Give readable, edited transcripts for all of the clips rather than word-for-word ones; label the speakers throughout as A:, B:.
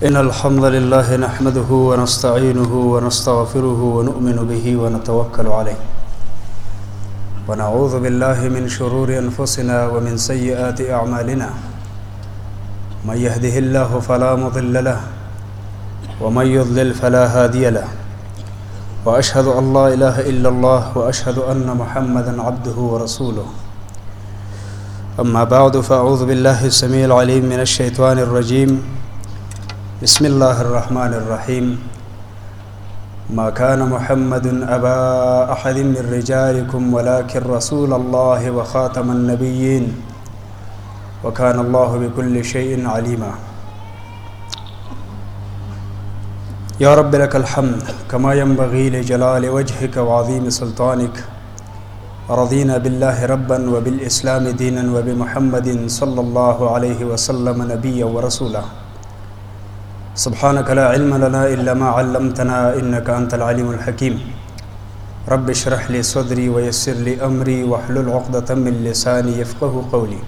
A: إن الحمد لله نحمده ونستعينه ونستغفره ونؤمن به ونتوكل عليه ونعوذ بالله من شرور أنفسنا ومن سيئات أعمالنا من يهده الله فلا مضل له ومن يضلل فلا هادي له وأشهد أن لا إله إلا الله وأشهد أن محمدا عبده ورسوله أما بعد فأعوذ بالله السميع العليم من الشيطان الرجيم بسم الله الرحمن الرحيم ما كان محمد أبا أحد من رجالكم ولكن رسول الله وخاتم النبيين وكان الله بكل شيء عليما يا رب لك الحمد كما ينبغي لجلال وجهك وعظيم سلطانك رضينا بالله ربا وبالإسلام دينا وبمحمد صلى الله عليه وسلم نبيا ورسولا سبحانك لا علم لنا إلا ما علمتنا إنك أنت العليم الحكيم رب اشرح لي صدري ويسر لي أمري واحلل عقدة من لساني يفقه قولي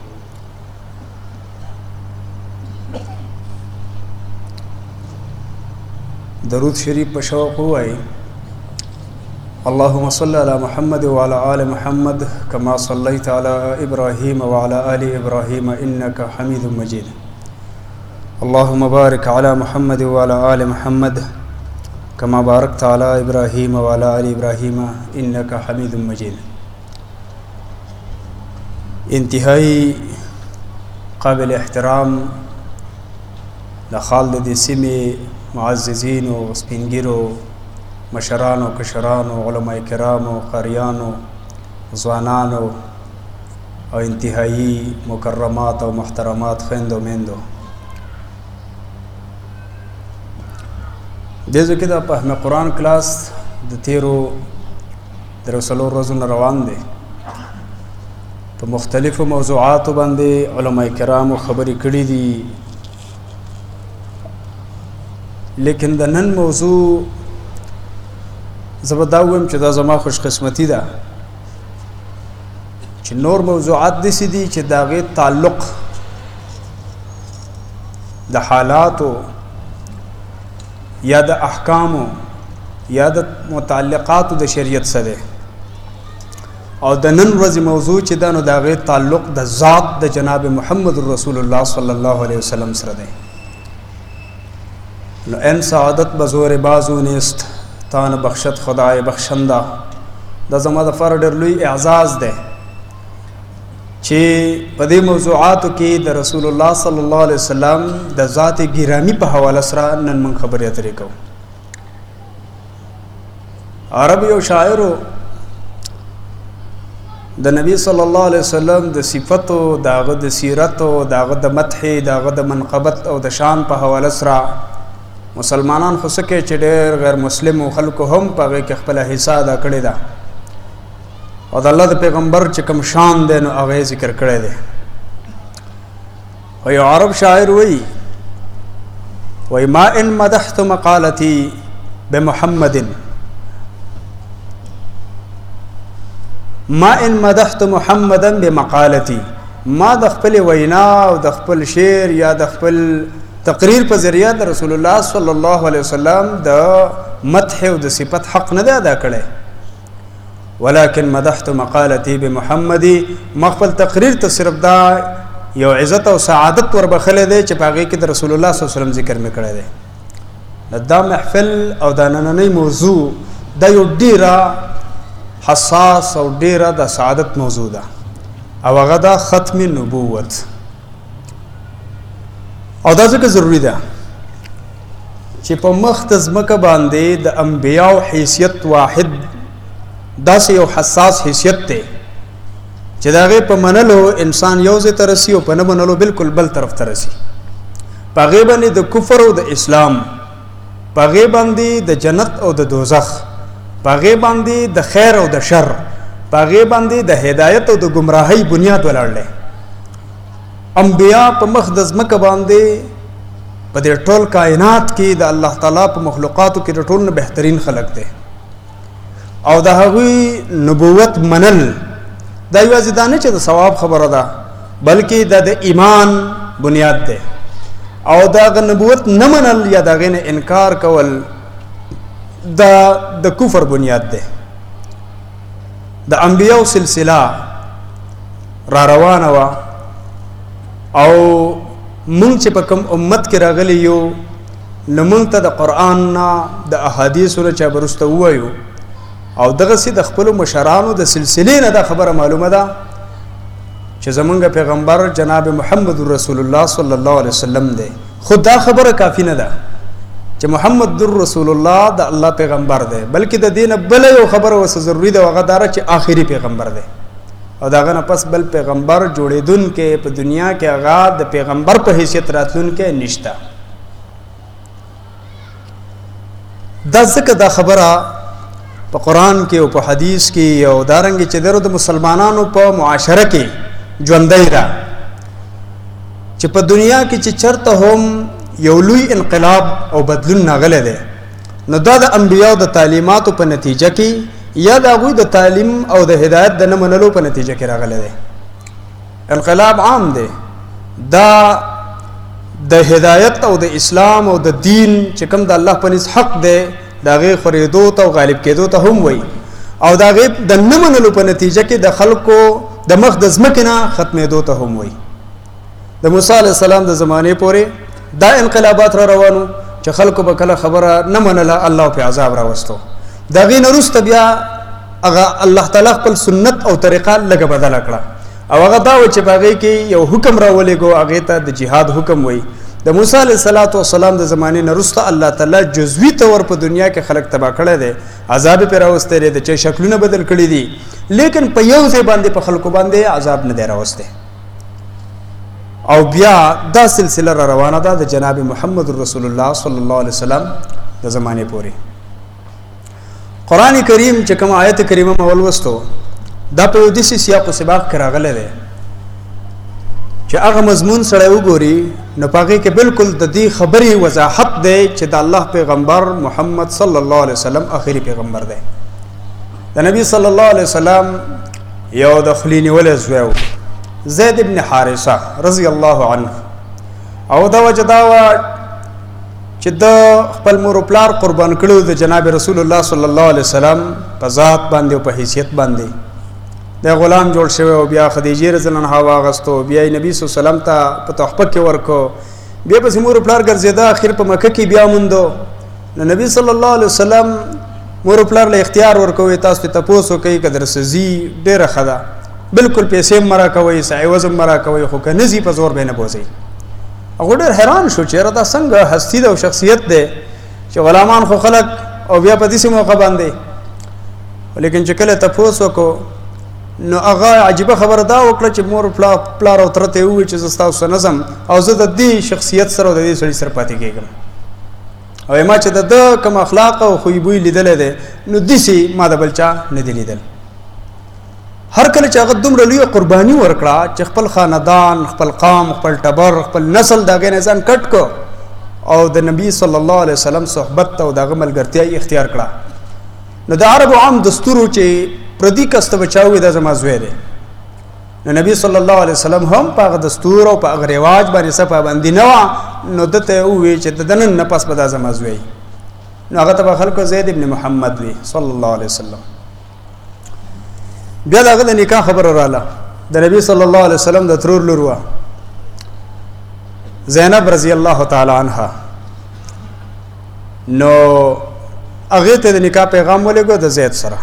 A: درود شریف په شوق وای اللهم صل على محمد وعلى آل محمد كما صليت على إبراهيم وعلى آل إبراهيم إنك حميد مجيد اللهم بارك على محمد وعلى آل محمد كما باركت على إبراهيم وعلى آل إبراهيم إنك حميد مجيد انتهائی قابل احترام د خالد د سیمې معززینو سپینګیرو مشرانو کشرانو علماء کرامو قاریانو ځوانانو او انتهایی مکرمات او محترمات خویندو میندو دیزو کې د فهم قرآن کلاس د تیرو څلور ورځو نه روان دی په مختلفو موضوعاتو باندې علماء کرامو خبرې کړي دي لیکن د نن موضوع زه به دا ووایم چې دا زما خوش قسمتي ده چې نور موضوعات داسې دي چې د هغې تعلق د حالاتو یا د احکامو یا د متعلقاتو د شریعت سره او د نن ورځې موضوع چې دا نو د هغې تعلق د ذات د جناب محمد رسول الله صلی الله علیه وسلم سره دی نو این سعادت بزور بازو نیست تان بخشت خدای بخشنده دا زما د فار ډېر لوی اعزاز دی چې په دې موضوعاتو کې د رسول الله صلی الله علیه وسلم د ذات ګرامی په حواله سره نن موږ خبرې اترې کوو عرب یو شاعرو د نبی صلی الله علیه وسلم د صفتو د هغه د سیرتو د هغه د مدح د هغه د منقبت او د شان په حواله سره مسلمانان خو سکه چې ډېر غیر مسلمو خلکو هم په هغې کې خپله حصه ادا کړې ده او د الله د پیغمبر چې کوم شان دی نو هغه یې ذکر کړی دی او یو عرب شاعر وایي ما ان مدحت مقالتي بمحمد ما ان مدحت محمدا بمقالتي ما د خپل وینا او د خپل شعر یا د خپل تقریر په ذریعہ د رسول الله صلی الله علیه وسلم د مدح او د صفت حق نه ادا کړي ولكن مدحت مقالتي بمحمد مخفل تقریر ته صرف دا یو عزت او سعادت وربخله دی چې پاږي کې د رسول الله صلی الله علیه وسلم ذکر مې کړی دی دا محفل او دا نننۍ موضوع دا یو ډیره حساس او ډیره د سعادت موضوع ده او هغه دا ختم نبوت او دا ځکه ضروری ده چې په مخ د ځمکه باندې د انبیاو حیثیت واحد داسې یو حساس حیثیت دی چې د هغې په منلو انسان یو ځای ته رسي او په نه منلو بلکل بل طرف ته رسي په هغې باندې د کفر او د اسلام په هغې باندې د جنت او د دوزخ په هغې باندې د خیر او د شر په هغې باندې د هدایت او د ګمراهۍ بنیاد ولاړ دی انبیاء په مخ د ځمکه باندې په دې ټول کائنات کې د الله تعالی په مخلوقاتو کې د ټول نه بهترین خلق دی او د هغوی نبوت منل دا یوازې دا نه چې د ثواب خبره ده بلکې د ایمان بنیاد دی او دا نبوت نه منل یا دا غینه انکار کول دا د کفر بنیاد ده. د انبیاء سلسله را روانه وا او مونږ چې په کوم امت کې راغلی یو نو مونږ ته د قرآن نه د احادیثو نه چا برسته ووایو او دغسې د خپلو مشرانو د سلسلې نه دا خبره معلومه ده چې زمونږ پیغمبر جناب محمد رسول الله صلی الله علیه وسلم دی. خو دا خبره کافی نه ده چې محمد رسول الله د الله پیغمبر دی، بلکې د دې نه بله یو خبره ورسره ضروري ده، هغه دا چې آخري پیغمبر دی او د هغه نه پس بل پیغمبر جوړېدونکی په دنیا کې هغه د پیغمبر په حیثیت راتلونکی نشته. دا ځکه دا خبره په قرآن کې او په حدیث کې او دارنګې چې درو د مسلمانانو په معاشره کې ژوندی ده چې په دنیا کې چې چرته هم یو لوی انقلاب او بدلون راغلی دی نو دا د انبیاء د تعلیماتو په نتیجه کې یا د هغوی د تعلیم او د هدایت د نه منلو په نتیجه کې راغلی دی. انقلاب عام دی، دا د هدایت او د اسلام او د دین چې کوم د الله په نس حق دی د هغې خورېدو ته او غالب کېدو ته هم وایي او د هغې د نه منلو په نتیجه کې د خلکو د مخ د ځمکې نه ختمېدو ته هم وایي. د موسی علیه السلام د زمانې پورې دا انقلابات را روانو چې خلکو به کله خبره نه منله الله په عذاب راوستو. د هغې نه وروسته بیا هغه الله تعالی خپل سنت او طریقه لږه بدله کړه او هغه دا و چې په هغې کې یو حکم راولېږو، هغې ته د جهاد حکم وایي. د موسی علیه السلام د زمانې نه وروسته الله تعالی جزوي طور په دنیا کې خلک تباه کړی دی، عذاب یې پرې راوستی دی، د چا شکلونه بدل کړي دي، لیکن په یو ځای باندې په خلکو باندې عذاب نه دی راوستی. او بیا دا سلسله را روانه ده د جناب محمد رسول الله صلی الله علیه وسلم د زمانې پورې. قرآن کریم چې کوم آیت کریمه مو ولوستو دا په یو داسې سیاق و سباق کې راغلی دی چې هغه مضمون سړی وګوري نو په هغې کې بالکل د دې خبرې وضاحت دی چې د الله پیغمبر محمد صلی الله علیه وسلم آخري پیغمبر دی. د نبی صلی الله علیه وسلم یو د خولې نیولی زوی و زید ابن حارثه رضی الله عنه او دا وجه دا وه چې د خپل مور و پلار قربان کړو د جناب رسول الله صلی الله علیه وسلم په ذات باندې او په حیثیت باندې د غلام جوړ شوی او بیا خدیجې رضی الله عنها واغستو، بیا یې نبي صلی الله علیه وسلم ته په تحفه کې ورکو، بیا پسې مور و پلار ګرځېده، اخر په مکه کې بیا موندو. نو نبي صلی الله علیه وسلم مور و پلار له اختیار ورکوي تاسو ته تپوس وکړئ که درسه ځي ډېره ښه ده، بالکل پیسې هم مه راکوئ، څه عوض هم مه راکوئ، خو که نه ځي په زور به یې نه بوځئ. هغه ډېر حیران شو چې یاره دا څنګه هستي ده او شخصیت دی چې غلامان خو خلک او بیا په داسې موقع باندې. لیکن چې کله تپوس وکړو نو هغه عجیبه خبره دا وکړه چې مور پلار او تره ته یې ووایي چې زه ستاسو سره نه ځم او زه د دې شخصیت سره او د دې سړي سره پاتې کېږم او ما چې د ده کوم اخلاق او خویبوی لیدلی دی نو داسې ما د بل چا نه دی لیدل. هر کله چې هغه دومره لویه قرباني ورکړه چې خپل خاندان، خپل قام، خپل ټبر، خپل نسل د هغې نه ځان کټ کړو او د نبي صلی الله علیه وسلم صحبت ته او د هغه ملګرتیا یې اختیار کړه. نو د عربو عام دستور و چې پردي کس ته به چا ووایي دا زما زوی دی. نو نبي صلی الله علیه وسلم هم په هغه دستور او په هغه رواج باندې څه پابندي نه وه، نو ده ته یې ووایي چې د نن نه پس به دا زما زوی. نو هغه ته به خلکو زید ابن محمد وي صلی الله علیه وسلم. بیا د هغه د نکاح خبره راله، د نبی صلی الله علیه وسلم د ترور لور وه زینب رضی الله تعالی عنها. نو هغې ته د نکاح پیغام ولېږو د زید سره.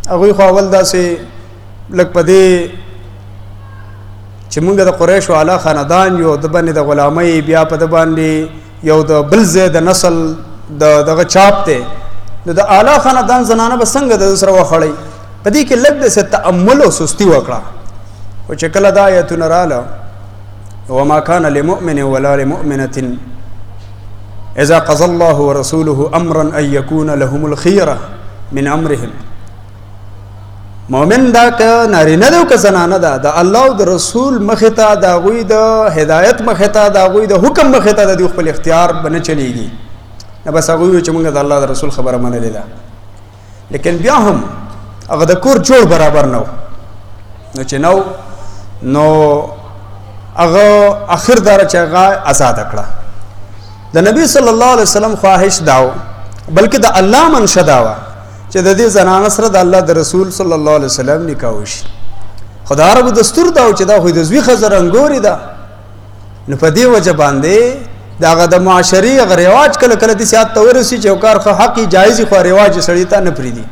A: هغوی خو اول داسې لږ په دې چې مونږ د قریشو اعلی خاندان یو، د باندې د غلامۍ بیا په د باندې یو د بل ځای د نسل د دغه چاپ دی، نو د اعلی خاندان زنانه به څنګه د سره وخړئ. په دې کې لږ داسې تأمل او سستي وکړه. خو چې کله دا آیتونه راله وما کان لمؤمن ولا لمؤمنة اذا قضى الله ورسوله امرا ان يكون لهم الخيرة من امرهم. مؤمن دا که نارینه دی او که زنانه ده، د الله او د رسول مخې ته، د هغوی د هدایت مخې ته، د هغوی د حکم مخې ته د دوی خپل اختیار به نه چلېږي. نه بس هغوی وایي چې مونږ د الله د رسول خبره منلې ده، لیکن بیا هم هغه د کور جوړ برابر نه و. نو چې نو هغه اخر داره چې هغه آزاده کړه د نبی صلی الله علیه وسلم خواهش داو بلکې د الله منشا داوه چې د دې زنانه سره د الله د رسول صلی الله علیه وسلم نکاح وشي. خو د عربو دستور دا و چې دا خو د زوی ښځه رنګورې ده، نو په دې وجه باندې د هغه د معاشري هغه رواج کله کله داسې حد ته ورسي چې یو کار ښه حق جایز خو رواج یې سړي ته نه پرېږدي.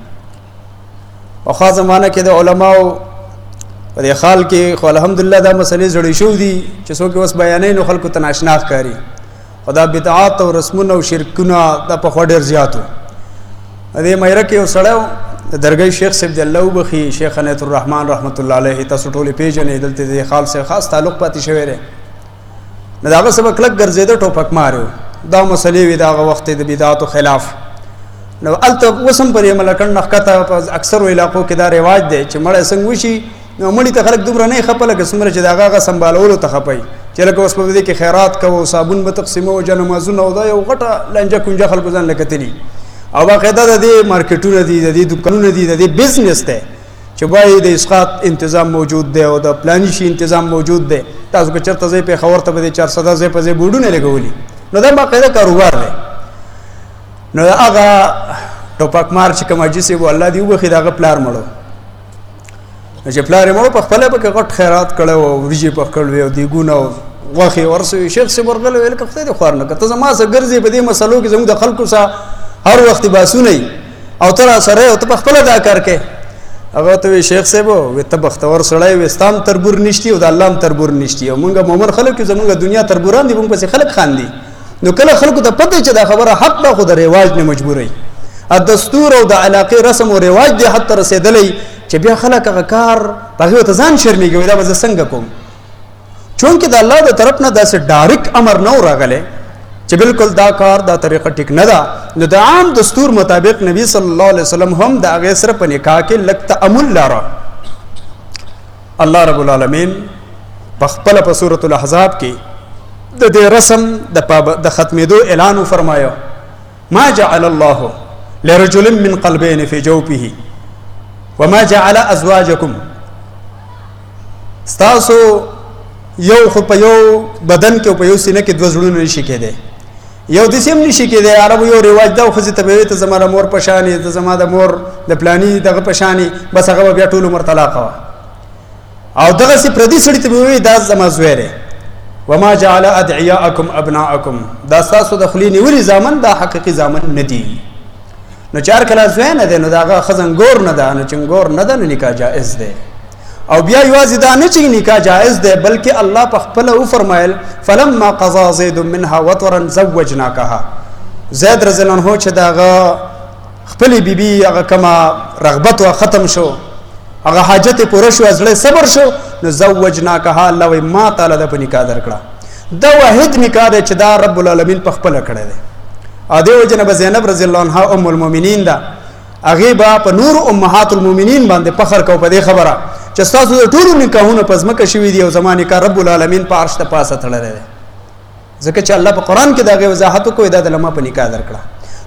A: او خاص زمانه کې د علماو په دې حال کې خو الحمدلله دا مسلې زړې شوي دي چې څوک اوس بیانوي نو خلکو ته ناشنا ښکاري. خو دا بدعات او رسمونه او شرکونه دا پخوا ډېر زیات و. دې میره کې یو سړی د درګۍ شیخ صاحب دی الله وبخي، شیخ عنایت الرحمن رحمت الله علیه، تاسو ټولې پیژنئ، دلته د خال سره خاص تعلق پاتې شوی دی. نو د هغه سبا کلک ګرځېده ټوپک مارو، دا مسلې وي د هغه وخت د بدعاتو خلاف. نو هلته اوس هم پر یې ملکنډ نه ښکته په اکثرو علاقو کې دا رواج دی چې مړی څنګه وشي نو مړي ته خلک دومره نه خپه لکه څومره چې د هغه سنبالولو ته خپئ چې لکه اوس په دې کې خیرات کوو، صابون به تقسیموو، جنمازونه او دا یو غټه لنجه کونجه خلکو ځان له کتلي. او باقاعده د دې مارکیټونه دي، د دې دکانونه دي، د دې بزنس دی چې وایي د اسقاط انتظام موجود دی او د پلاني شي انتظام موجود دی. تاسو که چېرته ځئ پېښور ته به د 400 ځای په ځای بورډونه لګولي، نو دا باقاعده کاروبار دی. نو هغه ټوپک مار چې کوم حاجي صاحب الله دې وبخي د هغه پلار مړو، چې پلار یې مړو په خپله پکې غټ خیرات کړی و، وریجې پخ کړی او دیګونه او غوښې ورسوي. شیخ صاحب ورغلی ویل که خدای دې خوار نه کړه، ته زما سره ګرځې په دې مسلو کې زموږ د خلکو سره هر وخت باسونه یي او ته راسره یې او ته په خپله دا کار کوې. هغه ته وی شیخ صاحب وی ته بختور سړی وی ستا هم تربور نشتي او د الله هم تربور نشتي او مونږ مومن خلک یو، زمونږ دنیا تربوران دي، مونږ پسې خلک خاندي. نو کله خلکو ته پته چې دا خبره حق ده خو د رواج نه مجبوروي. دستور او د علاقې رسم او رواج دی حتی رسېدلی چې بیا خلک هغه کار په هغې ورته ځان شرمېږي، دا به زه څنګه کوم. چونکې د الله د طرف نه داسې ډایرکټ امر نه و راغلی چې بالکل دا کار دا طریقه ټیک نه ده. نو د عام دستور مطابق نبی صلی الله علیه وسلم هم د هغې سره په نکاح کې لږ تأمل لاره. الله رب العالمین په خپله په سورة الاحزاب کې د دې رسم د ختمېدو اعلان وفرمایه: ما جعل الله لرجل من قلبین فی جوفه وما جعل ازواجکم. ستاسو یو خو په یو بدن کې او په یو سینه کې دوه زړونه نشي کېدی، یو داسې هم نشي کېدی. عربو یو رواج ده ښځې ته به وایي ته زما د مور په شان یې، ته زما د مور د پلاني دغه په شان یې، بس هغه به بیا ټول عمر طلاقه وه. او دغسې پردي سړي ته به وایي دا زما زوی دی. وما جعل ادعیاءکم ابناءکم، دا ستاسو د خولې نیولي زامن دا حقیقي زامن نه دي. نو چې هر کله زوی نه دی نو د هغه ښځه نګور نه ده، نو چې نګور نه ده نو نکاح جائز دی. او بیا یوازې دا نه چې نکاح جائز دی بلکې الله په خپله وفرمایل: فلما قضا زید منها وطرا زوجناکها. زید رضی الله عنه چې د هغه خپلې بیبي هغه کومه رغبت وه ختم شو، هغه حاجت یې پوره شو، زړه صبر شو، نو زوجناکها الله وایي ما تعالی ده په نکاح درکړه. دا واحد نکاح دی چې دا رب العالمین په خپله کړی دی. او دې وجه نه به زینب رضی الله عنها ام المؤمنین ده، هغې به په نورو امهات المؤمنین باندې فخر کو په دې خبره چې ستاسو د ټولو نکاحونه په ځمکه شوي دي او زما نکاح رب العالمین په عرش ته پاسه تړلی دی. ځکه چې الله په قرآن کې د هغې وضاحت وکړو دا د لما په نکاح درکړه.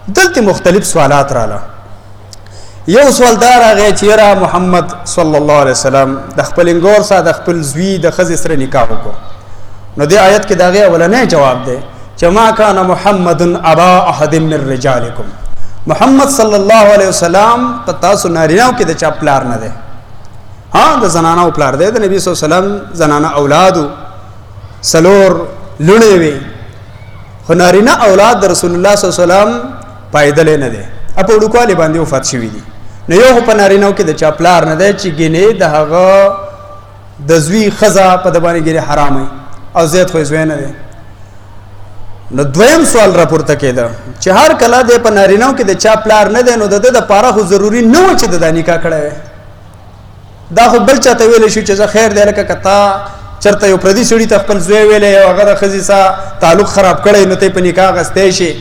A: دلته مختلف سوالات راله. یو سوال دا راغی چې یاره محمد صلی الله علیه وسلم د خپل انګور سره د خپل زوی د ښځې سره نکاح وکړو. نو دې آیت کې د هغې اولنی جواب دی چې ما کان محمد ابا احد من رجالکم. محمد صلی الله علیه وسلم په تاسو نارینهو کې د چا پلار نه دی. ها د زنانو پلار دی، د نبی صلی الله علیه وسلم زنانه اولادو څلور لوڼې وې، خو نارینه اولاد د رسول الله صلی الله علیه وسلم پایدلی نه دی، په وړوکوالي باندې وفات شوي دي. نو یو خو په نارینهو کې د چا پلار نه دی چې ګینې د هغه د زوی ښځه په د باندې ګینې حرام او زیات خو زوی نه دی. نو دویم سوال راپورته کېده چې هر کله دی په نارینهو کې د چا پلار نه دی نو د ده دپاره خو ضروري نه و چې د دا نکاح کړی وی. دا خو بل چاته ویلی شو چې زه خیر دی لکه که تا چېرته یو پردي سړي ته خپل زوی ویلی او هغه د ښځې سره تعلق خراب کړی نو ته یې په نکاح اخیستی شي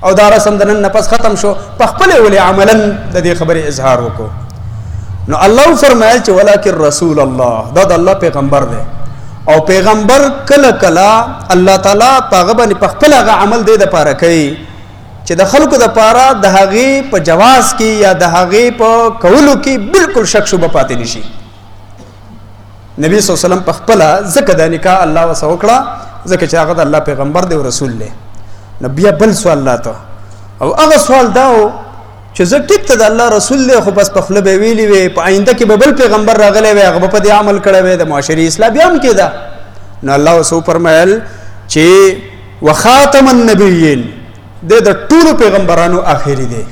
A: او دا رسم د نن نه پس ختم شو، په خپله ولې عملا د دې خبرې اظهار وکړو. نو الله وفرمایل چې ولکن رسول الله، دا د الله پیغمبر دی او پیغمبر کله کله الله تعالی په هغه باندې په خپل هغه عمل دی دپاره کوي چې د خلکو دپاره د هغې په جواز کې یا د هغې په کولو کې بالکل شک شبه پاتې نشي. نبی صلی الله علیه وسلم په خپله ځکه د نکاح الله ورسره وکړه ځکه چې هغه د الله پیغمبر دی او رسول دی. نو بیا بل سوال لاته او هغه سوال دا و چې زه ټیک ته د الله رسول دی خو بس په خوله به ویلي وي په آینده کې به بل پیغمبر راغلی وی هغه به په دې عمل کړی وی د معاشري اصلاح بیا هم کېده نو الله ورته وفرمیل چې وخاتم النبیین دی د ټولو پیغمبرانو آخري دی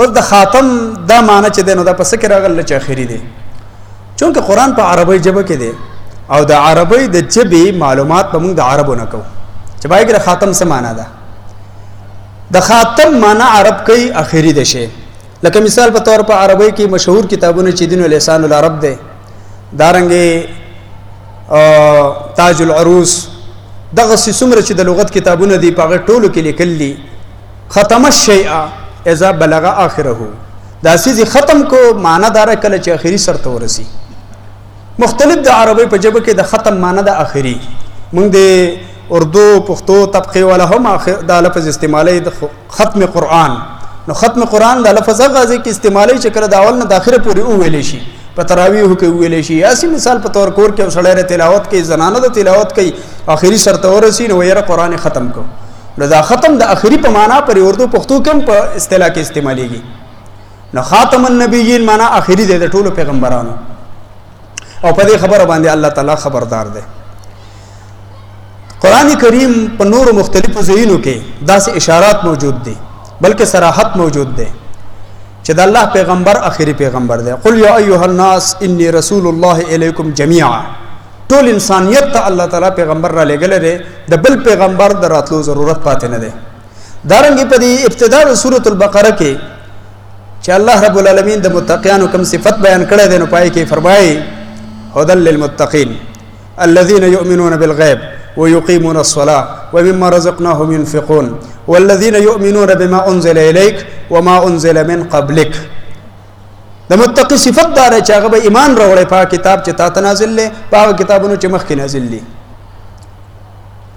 A: اوس د خاتم دا معنی چې دی نو دا په څه کې راغله چې آخري دی چونکه قرآن په عربی ژبه کې دی او د عربی د ژبې معلومات به موږ د عربو نه کوو چې باید د خاتم څه معنا ده د خاتم معنا عرب کوي اخیری ده شی لکه مثال په تور په عربی کې مشهور کتابونه چې دین لسان العرب ده دارنګه تاج العروس دغه څومره چې د لغت کتابونه دي په ټولو کې لیکل دي ختم الشیء اذا بلغ اخره دا سیزي ختم کو معنا دار کله چې اخیری سر ته ورسی مختلف د عربی په ژبه کې د ختم معنا د اخیری موږ د اردو پښتو طبقه ولا هم دا لفظ استعمالي د ختم قرآن نو ختم قرآن د لفظ غازي کې استعمالي چې کله د اول نه د اخره پورې ویل شي په تراویح کې ویل شي اسی مثال په تور کور کې وسړی تلاوت کوي زنانه د تلاوت کوي اخیری سر ته ورسی نو یې قرآن ختم کو نو دا ختم د اخیری په معنا پر اردو پښتو کې په اصطلاح کې استعماليږي نو خاتم النبیین معنا اخیری دی د ټولو پیغمبرانو او په دې خبره باندې الله تعالی خبردار دی قرآن کریم په نور مختلفو ځایونو کې داسې اشارات موجود دي بلکې صراحت موجود دی چې د الله پیغمبر اخیری پیغمبر دی قل یا ایها الناس انی رسول الله الیکم جميعا ټول انسانیت ته الله تعالی پیغمبر را لېږلی دی د بل پیغمبر د راتلو ضرورت پاتې نه دی دارنګه په دې ابتدا د سورۃ البقره کې چې الله رب العالمین د متقینو کوم صفت بیان کړی دی نو پای کې فرمایي هدى للمتقين الذين يؤمنون بالغيب ويقيمون الصلاة ومما رزقناهم ينفقون والذين يؤمنون بما أنزل إليك وما أنزل من قبلك د متقی صفت دار چې هغه به ایمان راوړي په کتاب چې تا ته نازل لې په کتابونو چې مخکې نازل لې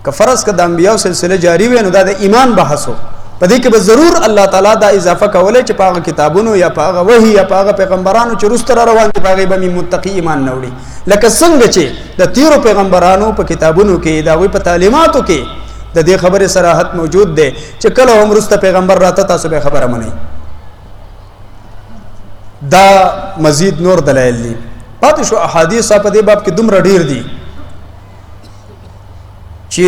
A: که فرض که د انبیاء سلسله جاری وي نو دا د ایمان بحثو په دې کې به ضرور الله تعالی دا اضافه کولای چې په هغه کتابونو یا په هغه وحی یا په هغه پیغمبرانو چې رستر روان دي په هغه به متقی ایمان نه وړي لکه څنګه چې د تیرو پیغمبرانو په کتابونو کې دا وی په تعلیماتو کې د دې خبره صراحت موجود ده چې کله هم رسته پیغمبر راته تاسو به خبره منئ دا مزید نور دلایل دي پاتې شو احادیث په دې باب کې دومره ډیر دي چې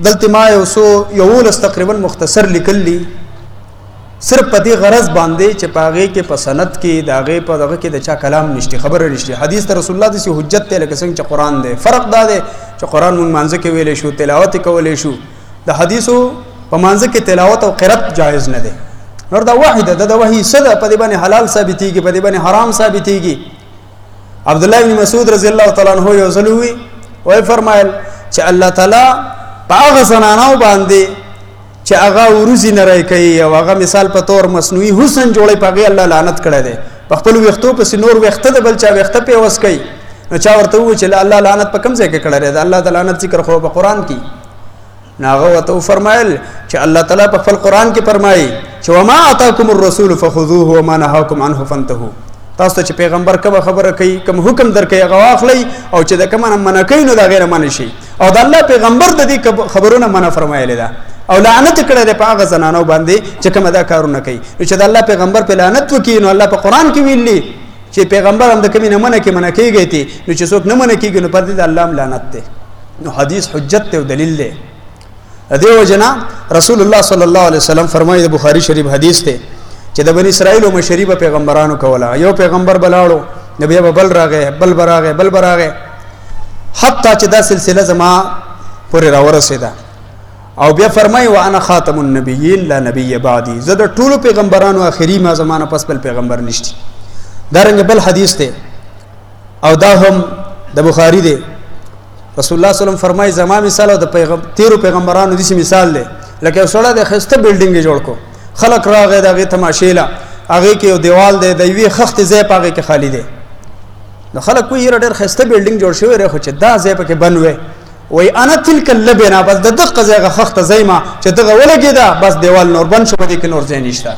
A: دلته ما یو تقریبا مختصر لیکل دي صرف په دې غرض باندې چې پاغه کې په سند کې داغه په دغه کې د چا کلام نشته خبره نشته حدیث ته رسول الله د حجت ته لکه څنګه چې قران دی فرق دا دی چې قران مونږ مانځه کې ویلې شو تلاوت کولې شو د حدیثو په مانځه کې تلاوت او قرات جایز نه دی نور دا واحده د وحی صدا په دې باندې حلال ثابتېږي په دې باندې حرام ثابتېږي عبد الله بن مسعود رضی الله تعالی عنہ یو ځلوي وای فرمایل چې الله تعالی په هغه زنانو باندې چې هغه ورزي نه راي کوي او هغه مثال په تور مصنوعي حسن جوړي پاغي الله لعنت کړی دی په خپل وختو په سنور وخته د بل چا وخته په وس کوي نو چا ورته و چې الله لعنت په کوم ځای کې کړی دی الله د لعنت ذکر خو په قران کې ناغه وته فرمایل چې الله تعالی په خپل قران کې فرمایي چې وما اتاکم الرسول فخذوه وما نهاکم عنه فانتهوا تاسو چې پیغمبر کوم خبره کوي کوم حکم درکې هغه واخلي او چې د کوم نه منع کوي نو دا غیر منع شي او د الله پیغمبر د دې خبرونه منع فرمایلی ده او لعنت کړه د پاغه زنانو باندې چې کوم دا کارونه کوي چې د الله پیغمبر په لعنت وکړي نو الله په قران کې ویلي چې پیغمبر هم د کوم نه منع کیږي نو چې څوک نه منع کیږي نو پر دې د الله لعنت ده نو حدیث حجت ته دلیل ده دیو جنا رسول الله صلی الله علیه وسلم فرمایي د بخاری شریف حدیث ته چې د بنی اسرائیل او مشریبه پیغمبرانو کوله یو پیغمبر بلاړو نبی بل راغه بل براغه حتی چې دا سلسله زما پورې راورسېده او بیا فرمایي وانا خاتم النبیین لا نبی بعدی زه د ټولو پیغمبرانو اخري ما زمانه پس بل پیغمبر نشتی دارنګ بل حدیث ته او دا هم د بخاری دی رسول الله صلی الله علیه وسلم فرمایي زما مثال او د تیرو پیغمبرانو د مثال دی لکه سړی د خسته بلډینګ جوړ کو خلق راغی دغه تماشیلا هغه کې یو دیوال دی د یوې خخت ځای پاغه کې خالی دی نو خلک کوی ډېر خسته بلډینګ جوړ شوی رخه چې دا ځای پکې بنوي وای انا تلک اللبنا بس د دقه ځای خخت زایما چې دغه ولګیدا بس دیوال نور بن شو دي کې نور ځای نشته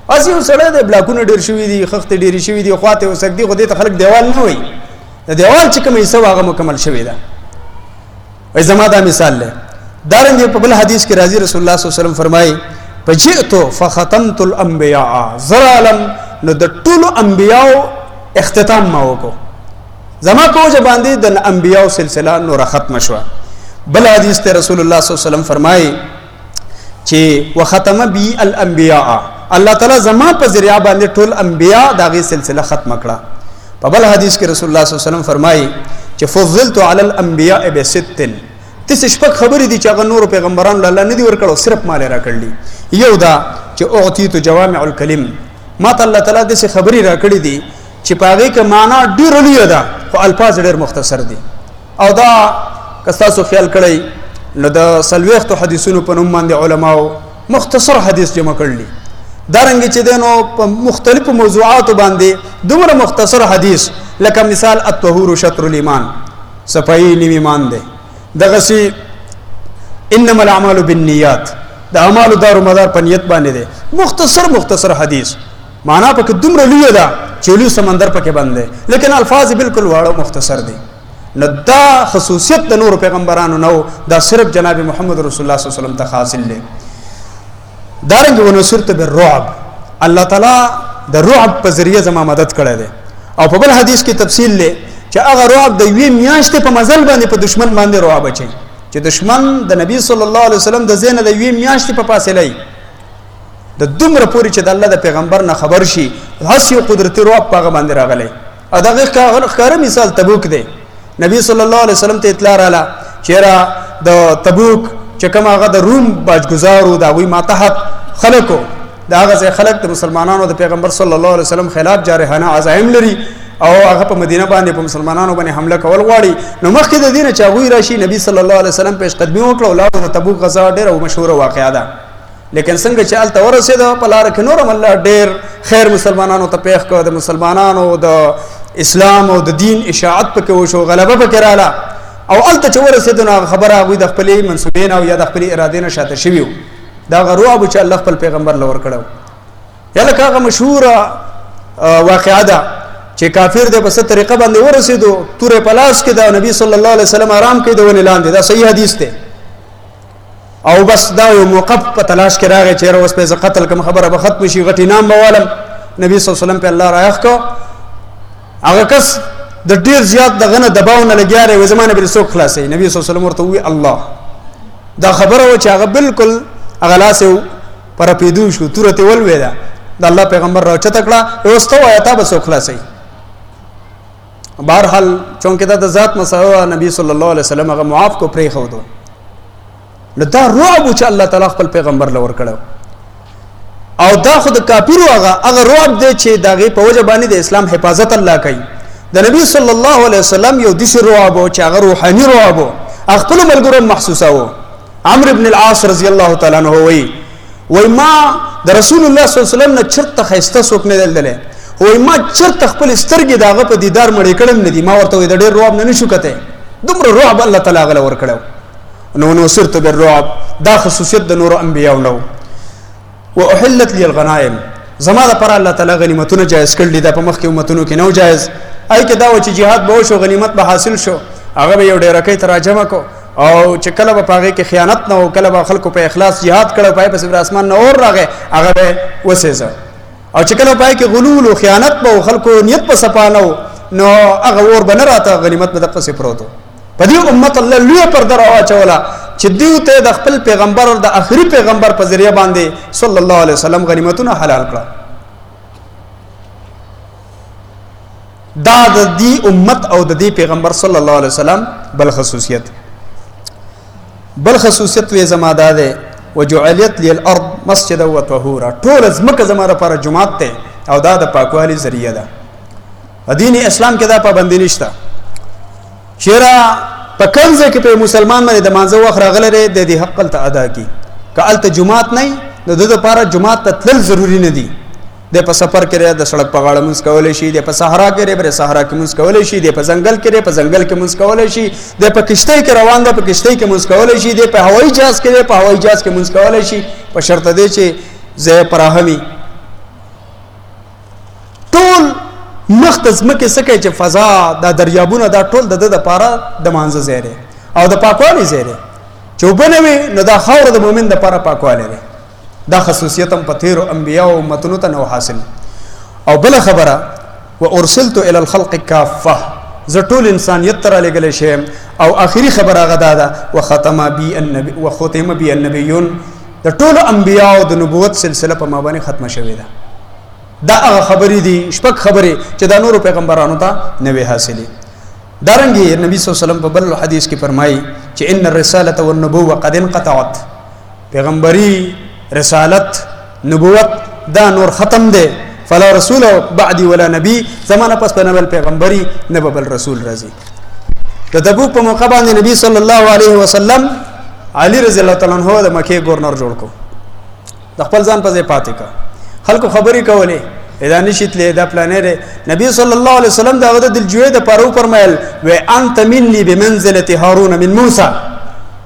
A: اسی سړی د بلاکونو ډېر شوی دي خخت ډېر شوی دي خواته وسګدي خو دې ته خلک دیوال نه وای د دیوال چې کومه حصہ هغه مکمل شوی ده وای زما دا مثال له دارنګه په بل حدیث کې راځي رسول الله صلی الله علیه وسلم فرمایي فجئت فختمت الانبیاء زرالم نو د ټولو انبیاء اختتام ما وکړو زما په وجه باندې د انبیاء سلسله نور ختم شو. بل حدیث ته رسول الله صلی الله علیه وسلم فرمایي چې وختم بی الانبیاء الله تعالی زما په ذریعہ باندې ټول انبیاء داغه سلسله ختم کړه. په بل حدیث کې رسول الله صلی الله علیه وسلم فرمایي چې فضلت علی الانبیاء بست تس شپږ خبرې دي چې هغه نور پیغمبرانو الله نه دي ورکړو صرف مال را کړلی. یو دا چې اعطیت جوامع الکلم ما ته الله تعالی دې خبرې را کړې دي چې پاغه کې معنا ډېر لوی ده خو الفاظ ډېر مختصر دي. او دا کستاسو خیال کړئ نو د سلويخت حدیثونو په نوم باندې علماو مختصر حدیث جمع کړلی. دارنګ چې دینو په مختلفو موضوعاتو باندې دومره مختصر حدیث لکه مثال الطهور شطر الایمان صفای نیم ایمان ده دغه سي انما الاعمال بالنیات د اعمال دار مدار په نیت باندې ده مختصر حدیث معنا پکې دومره لوی ده چې لوی سمندر پکې باندې لیکن الفاظ بالکل واړه مختصر دي. نو دا خصوصیت د نور پیغمبرانو نو دا صرف جناب محمد رسول الله صلی الله علیه وسلم ته حاصل لې. دارنګ ونصرت بالرعب الله تعالی د رعب په ذریعہ زما مدد کړی دی. او په بل حدیث کې تفصیل لې چې هغه رعب د یوې میاشتې په مزل باندې په دشمن باندې رعب اچي چې دشمن د نبی صلی الله علیه وسلم د زینه د یوې میاشتې په فاصله د دومره پوری چې د الله د پیغمبر نه خبر شي هڅه یو قدرتي رعب په باندې راغلی. او دغه ښکاره مثال تبوک دی. نبی صلی الله علیه وسلم ته اطلاع رااله چې را د تبوک چې کوم هغه د روم باجګزارو دا وی ماتحت خلکو دا هغه خلک د مسلمانانو د پیغمبر صلی الله علیه وسلم خلاف جارحانه عزایم لري او هغه په مدینه باندې په مسلمانانو باندې حمله کول غواړي. نو مخکې د دینه چاغوي راشي نبی صلی الله علیه وسلم پیش قدمی وکړه. ولادت د تبوک غزا ډیره مشهور واقعه ده لیکن څنګه چې الته ورسېده په لار کې نورم الله ډیر خیر مسلمانانو ته پیښ کړ. د مسلمانانو د اسلام او د دین اشاعت پکې وشو غلبه پکې رااله او الته چې ورسېده نو خبره غوي د خپل منسوبین او یا د خپل اراده نه شاته شویو. دا غرو ابو چې الله خپل پیغمبر لور کړو. یا لکه هغه مشهوره واقعه ده چې کافر د په طریقه باندې ورسېدو تورې پلاس کې د نبی صلی الله علیه وسلم آرام کې دونه لاندې دا صحیح حدیث ده. او بس دا یو موقف په تلاش کې راغی چې اوس په قتل کوم خبره به ختم شي غټی نام بوالم نبی صلی الله علیه وسلم په الله رايخ کو هغه کس د ډیر زیات دغه نه دباونه لګیاره و زمانه بل څوک خلاصي. نبی صلی الله علیه وسلم ورته وی الله دا خبره و چې هغه بالکل اغلاسه پر پیدو شو تورته ول وېدا د الله پیغمبر راچته کړه اوسته آیاته به څوک خلاصي. بهرحال چونکه دا د ذات مساو نبی صلی الله علیه وسلم هغه معاف کو پرې خو دو نو دا رعب چې الله تعالی خپل پیغمبر لور کړو. او دا خود کافرو هغه رعب دی چې داغه په وجه باندې د اسلام حفاظت الله کوي. د نبی صلی الله علیه وسلم یو دشي رعب چې هغه روحاني رعب خپل ملګرو محسوسه وو. عمرو ابن العاص رضی الله تعالی عنہ وای ما د رسول الله صلی الله علیه وسلم نه چرته خسته څوک نه دلدله وای ما چرته خپل سترګې داغه په دیدار مړې کړم نه دي. ما ورته وای د ډېر رعب نه شو کته دومره رعب الله تعالی غل ور کړو. نو سرت بالرعب دا خصوصیت د نور انبیاء نو. واحلت لي الغنائم زما د پر الله تعالی غنیمتونه جایز کړل دي د په مخ کې امتونو کې نو جایز. آی کې دا و چې jihad به شو غنیمت به حاصل شو هغه به یو ډېر کې تراجمه کو او چې کله په پاغه کې خیانت نه او کله به خلکو په اخلاص jihad کړو پای په سبر اسمان نه اور راغې هغه به وسېزه او چې کله پای کې غلول او خیانت به خلکو نیت په سپانو نو هغه اور بنه راته غنیمت به د پسې پروتو. په دې امت الله لوی پر دروا چولا چې دیو ته د خپل پیغمبر د اخري پیغمبر په ذریعہ باندې صلی الله علیه وسلم غنیمتونه حلال کړه. دا د دې امت او د دې پیغمبر صلی الله علیه وسلم بل خصوصیت وی زماده ده وجعلت للارض مسجدا وطهورا ټول زمکه زماره پر جمعات ته او دا د پاکوالي ذریعہ ده. دین اسلام کې دا پابندی نشته. شیرا په کنځه کې په مسلمان باندې د مانځه وخت راغله د دې حق ته ادا کی کالته جمعات نه د دې لپاره جمعات ته تل ضروری نه دي. د په سفر کې د سړک په غاړه مونږ کولای شي د په صحرا کې بر صحرا کې مونږ کولای شي د په ځنګل کې په ځنګل کې مونږ کولای شي د په کشته کې روان ده په کشته کې مونږ کولای شي د په هوایي جهاز کې په هوایي جهاز کې مونږ کولای شي په شرط دی چې زه پراهمي ټول مختص مکه سکه چې فضا د دریابونه دا ټول د لپاره د مانزه زیره او د پاکوالي زیره چې اوبه نه وي نو دا خاوره د مؤمن دپاره پاکوالی دی. دا خصوصیت هم په تیرو انبیاو او امتونو ته نه حاصل. او بله خبره وارسلت الى الخلق کافه، زه ټول انسانیت ته رالېږلی شیم. او آخري خبره هغه دا ده وختم بي النبیون، د ټولو انبیاو د نبوت سلسله په ما باندې ختمه شوې ده. دا هغه خبرې دي، شپږ خبرې چې دا نورو پیغمبرانو ته نه وې حاصلې. دارنګې نبی صلی الله علیه وسلم په بل حدیث کې فرمایي چې ان الرسالة والنبوة قد انقطعت، پیغمبري، رسالت، نبوت دا نور ختم دی. فلا رسول بعدي ولا نبي، زمانه پس په نه بل پیغمبري نه به بل رسول راځي. د تبوک په موقع باندې نبی صلی الله علیه وسلم علي رضی الله تعالی عنہ د مکې گورنر جوړ کو، د خپل ځان په ځای پاتې کا. خلکو خبرې کولې دا نشیتلې دا پلانې دی. نبی صلی الله علیه وسلم دا غده دلجوی د پاره فرمایل و انت مني بمنزله هارون من موسی،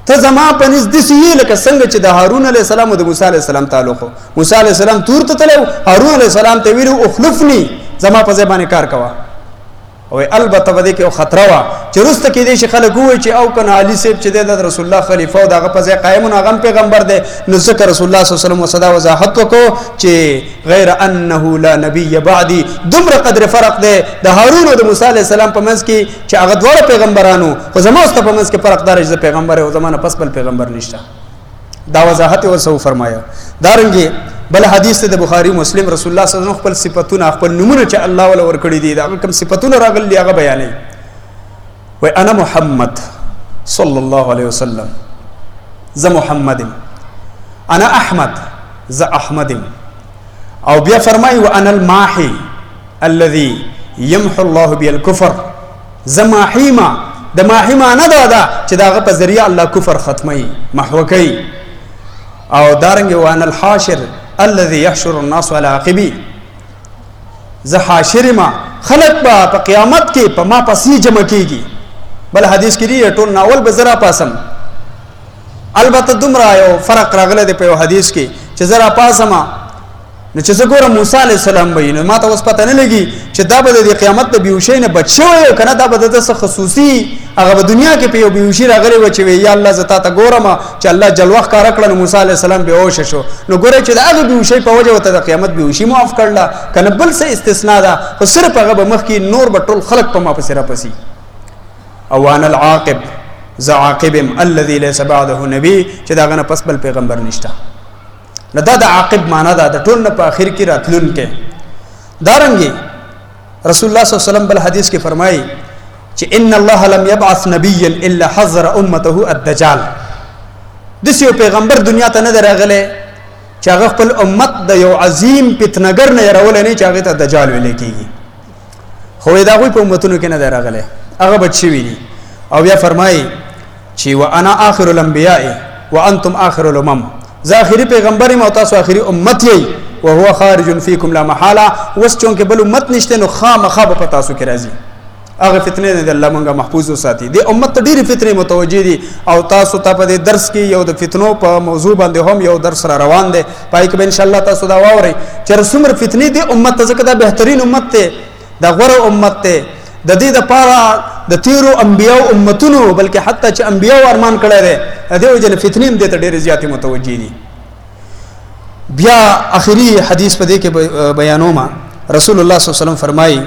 A: ته زما په نس دسی لکه څنګه چې د هارون علیه السلام او د موسی علیه السلام تعلق. موسی علیه السلام تور ته تلو، هارون علیه السلام ته ویلو اخلفني، زما په ځای باندې کار کوه. او البته بده کې خطر وا چې رسته کې دې شي خلک وای چې او کنه علي صاحب چې د رسول الله خلیفہ او دغه په ځای قائم او هغه پیغمبر دی. نو ذکر رسول الله صلی الله علیه وسلم وصدا وضاحت وکړو چې غیر انه لا نبی بعدي، دومره قدر فرق دی د هارون او د موسی علیه السلام په منځ کې چې هغه دوه پیغمبرانو، خو زما واست په منځ کې فرق دار چې پیغمبر او زمانه پس بل پیغمبر نشته. دا وضاحت ورسو فرمایا. دارنګي بل حدیث د بخاری مسلم رسول الله صلی الله علیه وسلم خپل صفاتونه، خپل نمونه چې الله ولا ورکړي دي، دا کوم صفاتونه راغلي هغه بیانې. و انا محمد صلی الله علیه وسلم، ز محمد، انا احمد، ز احمد. او بیا فرمایي و انا الماحي الذي يمحو الله به الكفر، ز ماحیما، د ماحیما نه دا چې داغه په ذریعہ الله کفر ختمي محو کوي. او دارنګ و انا الحاشر الذي يحشر الناس على عقبي، ز حاشر ما، خلق با په قیامت کې په ما پسې جمع کیږي. بل حدیث کې دی ټول ناول به زرا پاسم. البته دومره یو فرق راغلی دی په یو حدیث کې چې زرا پاسما نو چې زګور موسی علی السلام به نو ماته اوس پته نه لګي چې دا به د قیامت د بیوشي نه بچو کنه، دا به د څه خصوصي هغه په دنیا کې په یو بیوشي راغلی و چې یا الله زتا ته ګورم چې الله جلوه کار کړل. موسی علی السلام به اوش شو، نو ګوره چې دا هغه بیوشي په وجه وته د قیامت بیوشي معاف کړل کنه، بل څه استثناء ده، خو صرف هغه به مخ کې نور به ټول خلق په ما پسې را پسي. او انا العاقب، ذا عاقب الذي ليس بعده نبي، چې دا غنه پس بل پیغمبر نشته. نو دا د عاقب معنا ده د ټول نه په اخر کې راتلون کې. دارنګي رسول الله صلی الله علیه وسلم بل حدیث کې فرمایي چې ان الله لم يبعث نبيا الا حذر امته الدجال. دسی یو پیغمبر دنیا ته نه راغلی چې هغه خپل امت د یو عظیم فتنګر نه يرول نه چې هغه ته دجال ویل کېږي. خو دا غوي په امتونو کې نه راغلی، هغه بچی ویلي. او بیا فرمایي چې وانا اخر الانبیاء وانتم اخر الامم، زه اخري پیغمبر یم او تاسو اخري امت یې. وهو خارج فيكم لا محاله، وس چونکه بل امت نشته نو خامخا په تاسو کې راځي. هغه فتنه دې الله مونږه محفوظ وساتي. دې امت ته ډېری فتنې متوجي دي او تاسو ته په دې درس کې یو د فتنو په موضوع باندې هم یو درس را روان دی، پای کې به ان شاء الله تاسو دا واورئ چې رسومر فتنې دې امت ته ځکه دا بهترین امت ته، دا غوره امت ته، د دې لپاره د تیرو انبیاو امتونو بلکې حتی چې انبیاو ارمان کړی دی د دې وجه نه فتنې دې ته ډېرې زیاتې متوجي دي. بیا اخري حدیث په دې کې بیانوما رسول الله صلی الله علیه وسلم فرمایي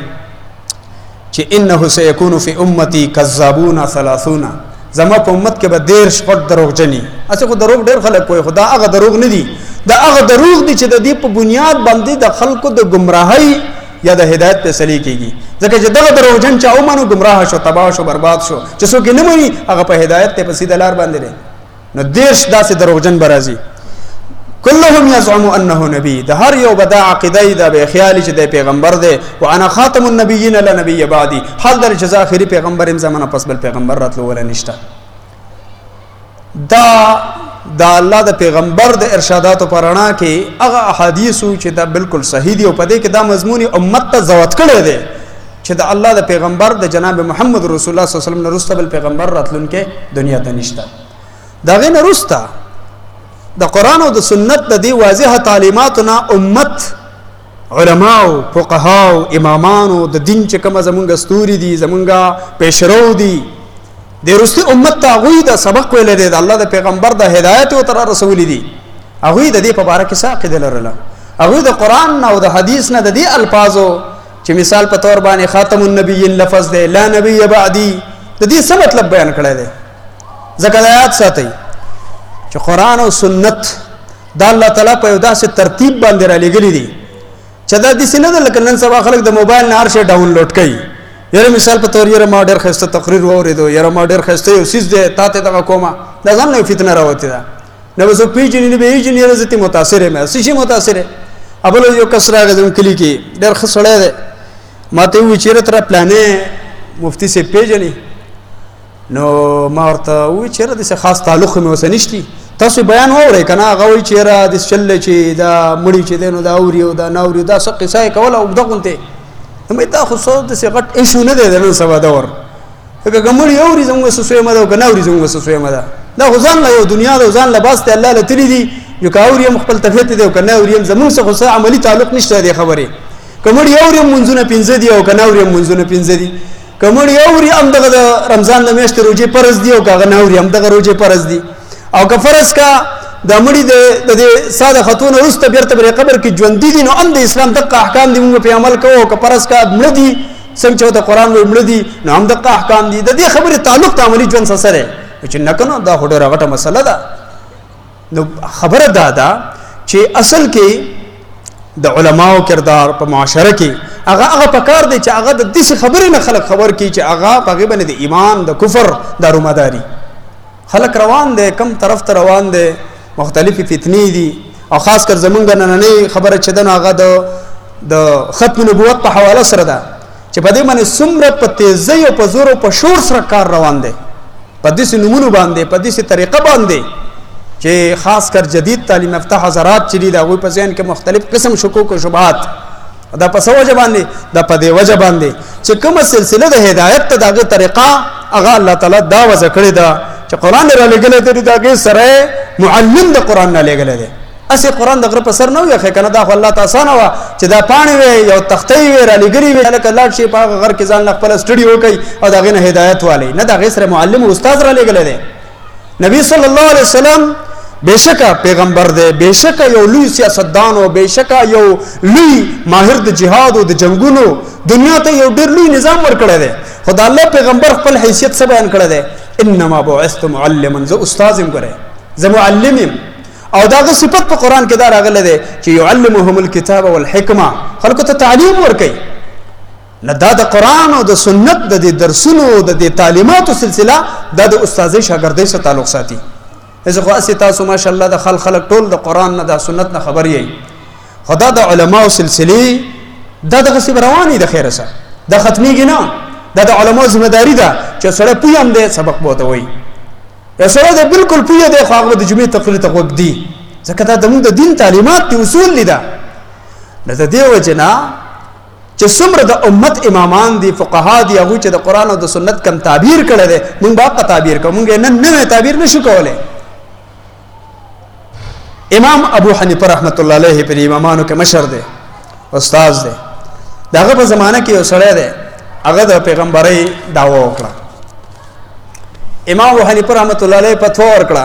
A: چې انه سيكون في امتي كذابون 30، زما په امت کې به 13 پټ دروغجني. اڅه خو دروغ ډېر خلک کوي، خدا هغه دروغ نه دي، دا هغه دروغ دي چې د دې په بنیاد باندې د خلکو د گمراهۍ یا د هدایت په سلی کېږي. ځکه چې دغه دروغجن چا ومنو گمراه شو، تباہ شو، برباد شو. چې څوک نه مني هغه په هدایت ته په سیده لار باندې دی. نو 13 داسې دروغجن برازي. كلهم يزعم انه نبي، ده هر یو بدا عقیده ده به خیال چې د پیغمبر ده. وانا خاتم النبیین لا نبی بعدي، حال در چې اخري پیغمبر هم زمانه پس بل پیغمبر راتلو ولا نشته. دا الله د پیغمبر د ارشاداتو پرانا کې هغه احادیثو چې دا بالکل صحیح دي او په دې کې دا مضمون امت ته زوات کړی دی چې د الله د پیغمبر د جناب محمد رسول الله صلی الله علیه وسلم نرسته بل پیغمبر راتلون کې دنیا ته نشته. دا غي نرسته د قرآن او د سنت د دې واضحه تعلیماتنا امت علماو، فقهاو، امامانو د دین چې کوم زمونږ استوري دي، زمونږ پیشرو دي، د رستی امت ته هغوی د سبق ویلی دی د الله د پیغمبر د هدایت ورته را رسولی دي هغوی د دې په باره کې څه عقیده لرله هغوی د قرآن نه او د حدیث نه د دې الفاظو چې مثال په طور باندې خاتم النبیین لفظ دی لا نبی بعدی د دې څه مطلب بیان کړی دی ځکه د آیات ساتئ چې قرآن او سنت دا الله تعالی په یو داسې ترتیب باندې را لېږلي دي چې دا داسې نه ده لکه نن سبا خلک د موبایل نه هر شی ډاونلوډ کوي یاره مثال په طور یاره ما ډېر ښایسته تقریر واورېدو یاره ما ډېر ښایسته یو څیز دی تا ته دغه کومه دا ځان له یو فتنه راوتې ده نه به څوک پېژني نه به یې پېژني یاره زه ترې متاثر یم څه شي متاثر یې بل یو کس راغی زموږ کلي کې ډېر ښه سړی دی ما ته ووایي چېرې تره پلانې مفتی صاحب پېژني نو ما ورته ووایي چېرې داسې خاص تعلق خو مې ورسره نشته تاسو بیان واورئ که نه هغه وایي چې یاره داسې چل دی چې دا مړي چې دی نو دا اوري او دا نه اوري دا څه قصه یې کوله اوږده غوندې نو دا خو څه داسې غټ ایشو نه دی د نن سبا دور که مړي اوري زموږ څه سویمه ده او که نه اوري زموږ څه سویمه ده دا خو ځان له یو دنیا ده او ځان له باس دی الله له تلي دي یو که اوري هم خپل طبیعت دی او که نه اوري هم زموږ څه خو څه عملي تعلق نشته دې خبرې که مړي اوري هم منځونه پنځه دي او که نه اوري هم منځونه پنځه دي که مړي اوري هم دغه د رمضان د میاشتې روژې فرض دي او که هغه نه اوري هم دغه روژې فرض دي او که فرض کا دا مړي د دې ساده خطونه وروسته بېرته به قبر کې ژوندي دي نو هم د اسلام دغه احکام دي موږ پرې عمل کوو او که فرض کا مړه دي څنګه چې د قرآن وایي مړه دي نو هم دغه احکام دي د دې خبرې تعلق د عملي ژوند سره سره چې نه که نه دا خو ډېره غټه مسله ده نو خبره دا ده چې اصل کې د علماو کردار په معاشره کې هغه پکار دی چې هغه د داسې خبرې نه خلک خبر کړي چې هغه په هغې باندې د ایمان د کفر دارومداري خلک روان دی کم طرف ته روان دی مختلفې فتنې دي او خاص کر زمونږ نننۍ خبره چې ده نو هغه د ختم نبوت په حواله سره ده چې په دې باندې څومره په تیزۍ او په زور او په شور سره کار روان دی په داسې نومونو باندې په داسې طریقه باندې چې خاص کر جدید تعلیم یافته حضرات چې دي د هغوی په ذهن کې مختلف قسم شکوک او شبهات دا په څه وجه باندې دا په دې وجه باندې چې کومه سلسله د هدایت ته د هغې طریقه هغه الله تعالی دا وضع کړې ده چې قرآن را لېږلی دی د هغې سره معلم د قرآن نه لېږلی دی اسې قرآن د غره په سر نه ویښی که نه دا خو الله ته اسانه وه چې دا پاڼې وې یو تختۍ وې را لېږلې وې هلکه لاړ شي په هغه غر کې ځان له خپله سټډي وکړئ او د هغې نه هدایت والی نه د هغې سره معلم او استاد را لېږلی دی نبی صلی الله علیه وسلم بېشکه پیغمبر دی بېشکه یو لوی سیاستدان او بېشکه یو لوی ماهر د جهاد او د جنګونو دنیا ته یو ډېر لوی نظام ورکړی دی خو د الله پیغمبر خپل حیثیت څه بیان کړی دی انما بعثت معلما زه استاد یم ګورئ زه معلم یم او داغه صفت په قرآن کې دا راغلی دی چې یعلمهم الکتاب والحکمه خلکو ته تعلیم ورکوي نه دا د قرآن او د سنت د دې درسونو د دې تعلیماتو سلسله دا د استاذۍ شاګردۍ سره تعلق ساتي زه خو اسې تاسو ماشاءالله د خلک ټول د قرآن نه د سنت نه خبر یئ خو دا د علماو سلسلې دا دغسې روانې د خیره سره دا ختمیږي نه دا د علماو ذمه داري ده چې سړی پوه هم دی سبق به ورته وایي یا سړی دی بلکل پوه دی خو هغه به د جمعې تقریر ته غوږ دی ځکه دا زموږ د دین تعلیمات دي اصول دي دا نو د دې وجې نه چې څومره د امت امامان دي فقها دي هغوی چې د قرآن او د سنت کم تعبیر کړی دی موږ به حقه تعبیر کوو موږ یې نن نوی تعبیر نه شو کولی امام ابو حنیفه رحمت الله علیه پر امامانو کې مشر دی استاد دی د هغه په زمانه کې یو سړی دی هغه د پیغمبرۍ دعوه وکړه امام ابو حنیفه رحمت الله علیه فتوا ورکړه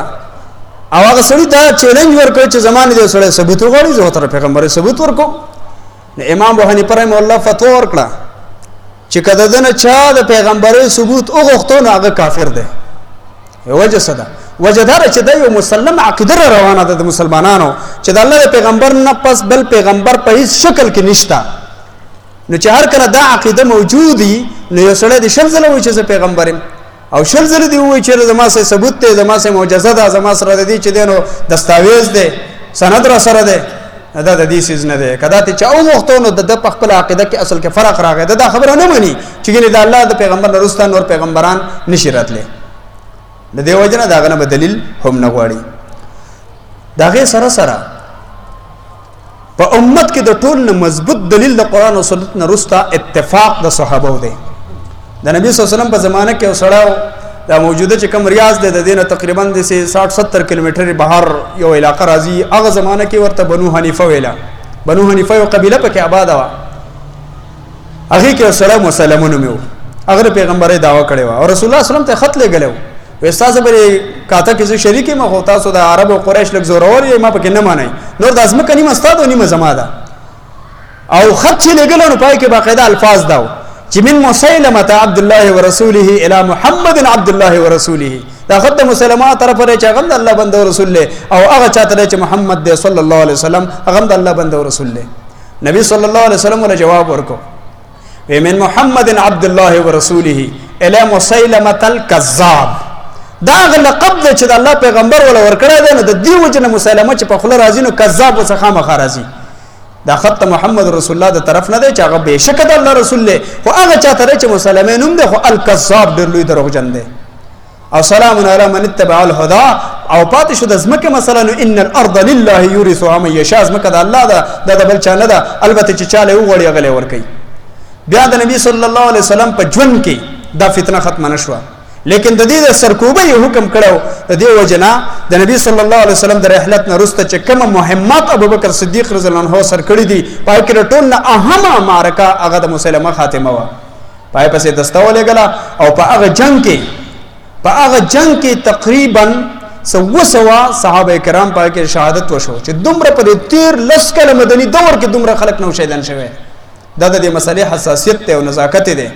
A: او هغه سړي ته چیلنج ورکړ چې زمانه دې سړی ثبوت وغواړي زه ورته پیغمبرۍ ثبوت ورکوم نو امام ابو حنیفه رحمه الله فتوا ورکړه چې که د ده نه چا د پیغمبرۍ ثبوت وغوښتو نو هغه کافر دی وجه څه ده وجه دا چې دا یو مسلم عقیده روانه ده د مسلمانانو چې د الله د پیغمبر نه پس بل پیغمبر په هیڅ شکل کې نشته نو چې هر کله دا عقیده موجودي نو یو سړی د شل ځله وایي چې زه پیغمبر یم او شل ځله دی وایي چې زما سره ثبوت دی زما سره معجزه ده زما سره د دې چې دی نو دستاویز دی سند را سره دی دا د دې څیز نه دی که دا ته چا وغوښتو نو د ده په خپله عقیده کې اصل کې فرق راغی ده دا خبره نه مني چې ګینې د الله د پیغمبر نه وروسته نور پیغمبران نشي راتلی د دې وجه نه د هغه نه به دلیل هم نه غواړي د هغې سره سره په امت کې د ټول نه مضبوط دلیل د قرآن او سنت نه وروسته اتفاق د صحابو دی د نبي صلی الله علیه وسلم په زمانه کې یو سړی دا موجوده چې کوم ریاض دی د دې نه تقریبا داسې 60-70 کیلومترې بهر یو علاقه راځي هغه زمانه کې ورته بنو حنیفه ویله بنو حنیفه یو قبیله پکې آباده وه هغې کې یو سړی مسلمون نومې و هغه پیغمبري دعوا کړې و او رسول الله صلی الله علیه وسلم ته خط لګلو استاد به کاته کې شریک ما خو تاسو د عرب او قریش لګ زورور یې ما پکې نه مانای نور د ازمکه نیمه استاد او نیمه زما ده او خط چې لګلو نو پای کې باقاعده الفاظ داو چې من مسیلمه عبد الله ورسوله الى محمد عبد الله ورسوله دا خط د مسلمانو طرف لري چې هغه د الله بنده او رسول له او هغه چاته چې محمد دی صلی الله علیه وسلم هغه د الله بنده او رسول له نبی صلی الله علیه وسلم له جواب ورکو من محمد عبد الله ورسوله الى مسیلمه الكذاب دا لقب چې د الله پیغمبر ولا ورکړی دی نو د دې وجه نه مسلمه چې په خله راځي نو کذاب وسخه مخ راځي دا خط محمد رسول الله د طرف نه دی چې هغه بهشکه د الله رسول له خو هغه چاته چې مسلمان نوم دی خو الکذاب ډېر لوی دروغجن دی او سلام علی من اتبع الهدى او پاتې شو د ځمکه مثلا ان الارض لله یورثها من یشاء ځمکه د الله ده د بل چا نه ده البته چې چاله وغوړي غلې ورکي بیا د نبی صلی الله علیه وسلم په ژوند کې دا فتنه ختم نشوه لیکن د دې سرکوبه یو حکم کړو د دې وجنا د نبی صلی الله علیه وسلم د رحلت نه رسته چې کوم مهمات ابوبکر صدیق رضی الله عنه سر کړی دي پای کې ټول نه اهمه معرکه هغه د مسلمه خاتمه و پای پسې دستاو لګلا او په هغه جنگ کې تقریبا سوا صحابه کرام پای کې شهادت وشو چې دومره په تیر لس کله مدني دور کې دومره خلک نو شهیدان شوه دا د مسلې حساسیت ته او نزاکت ده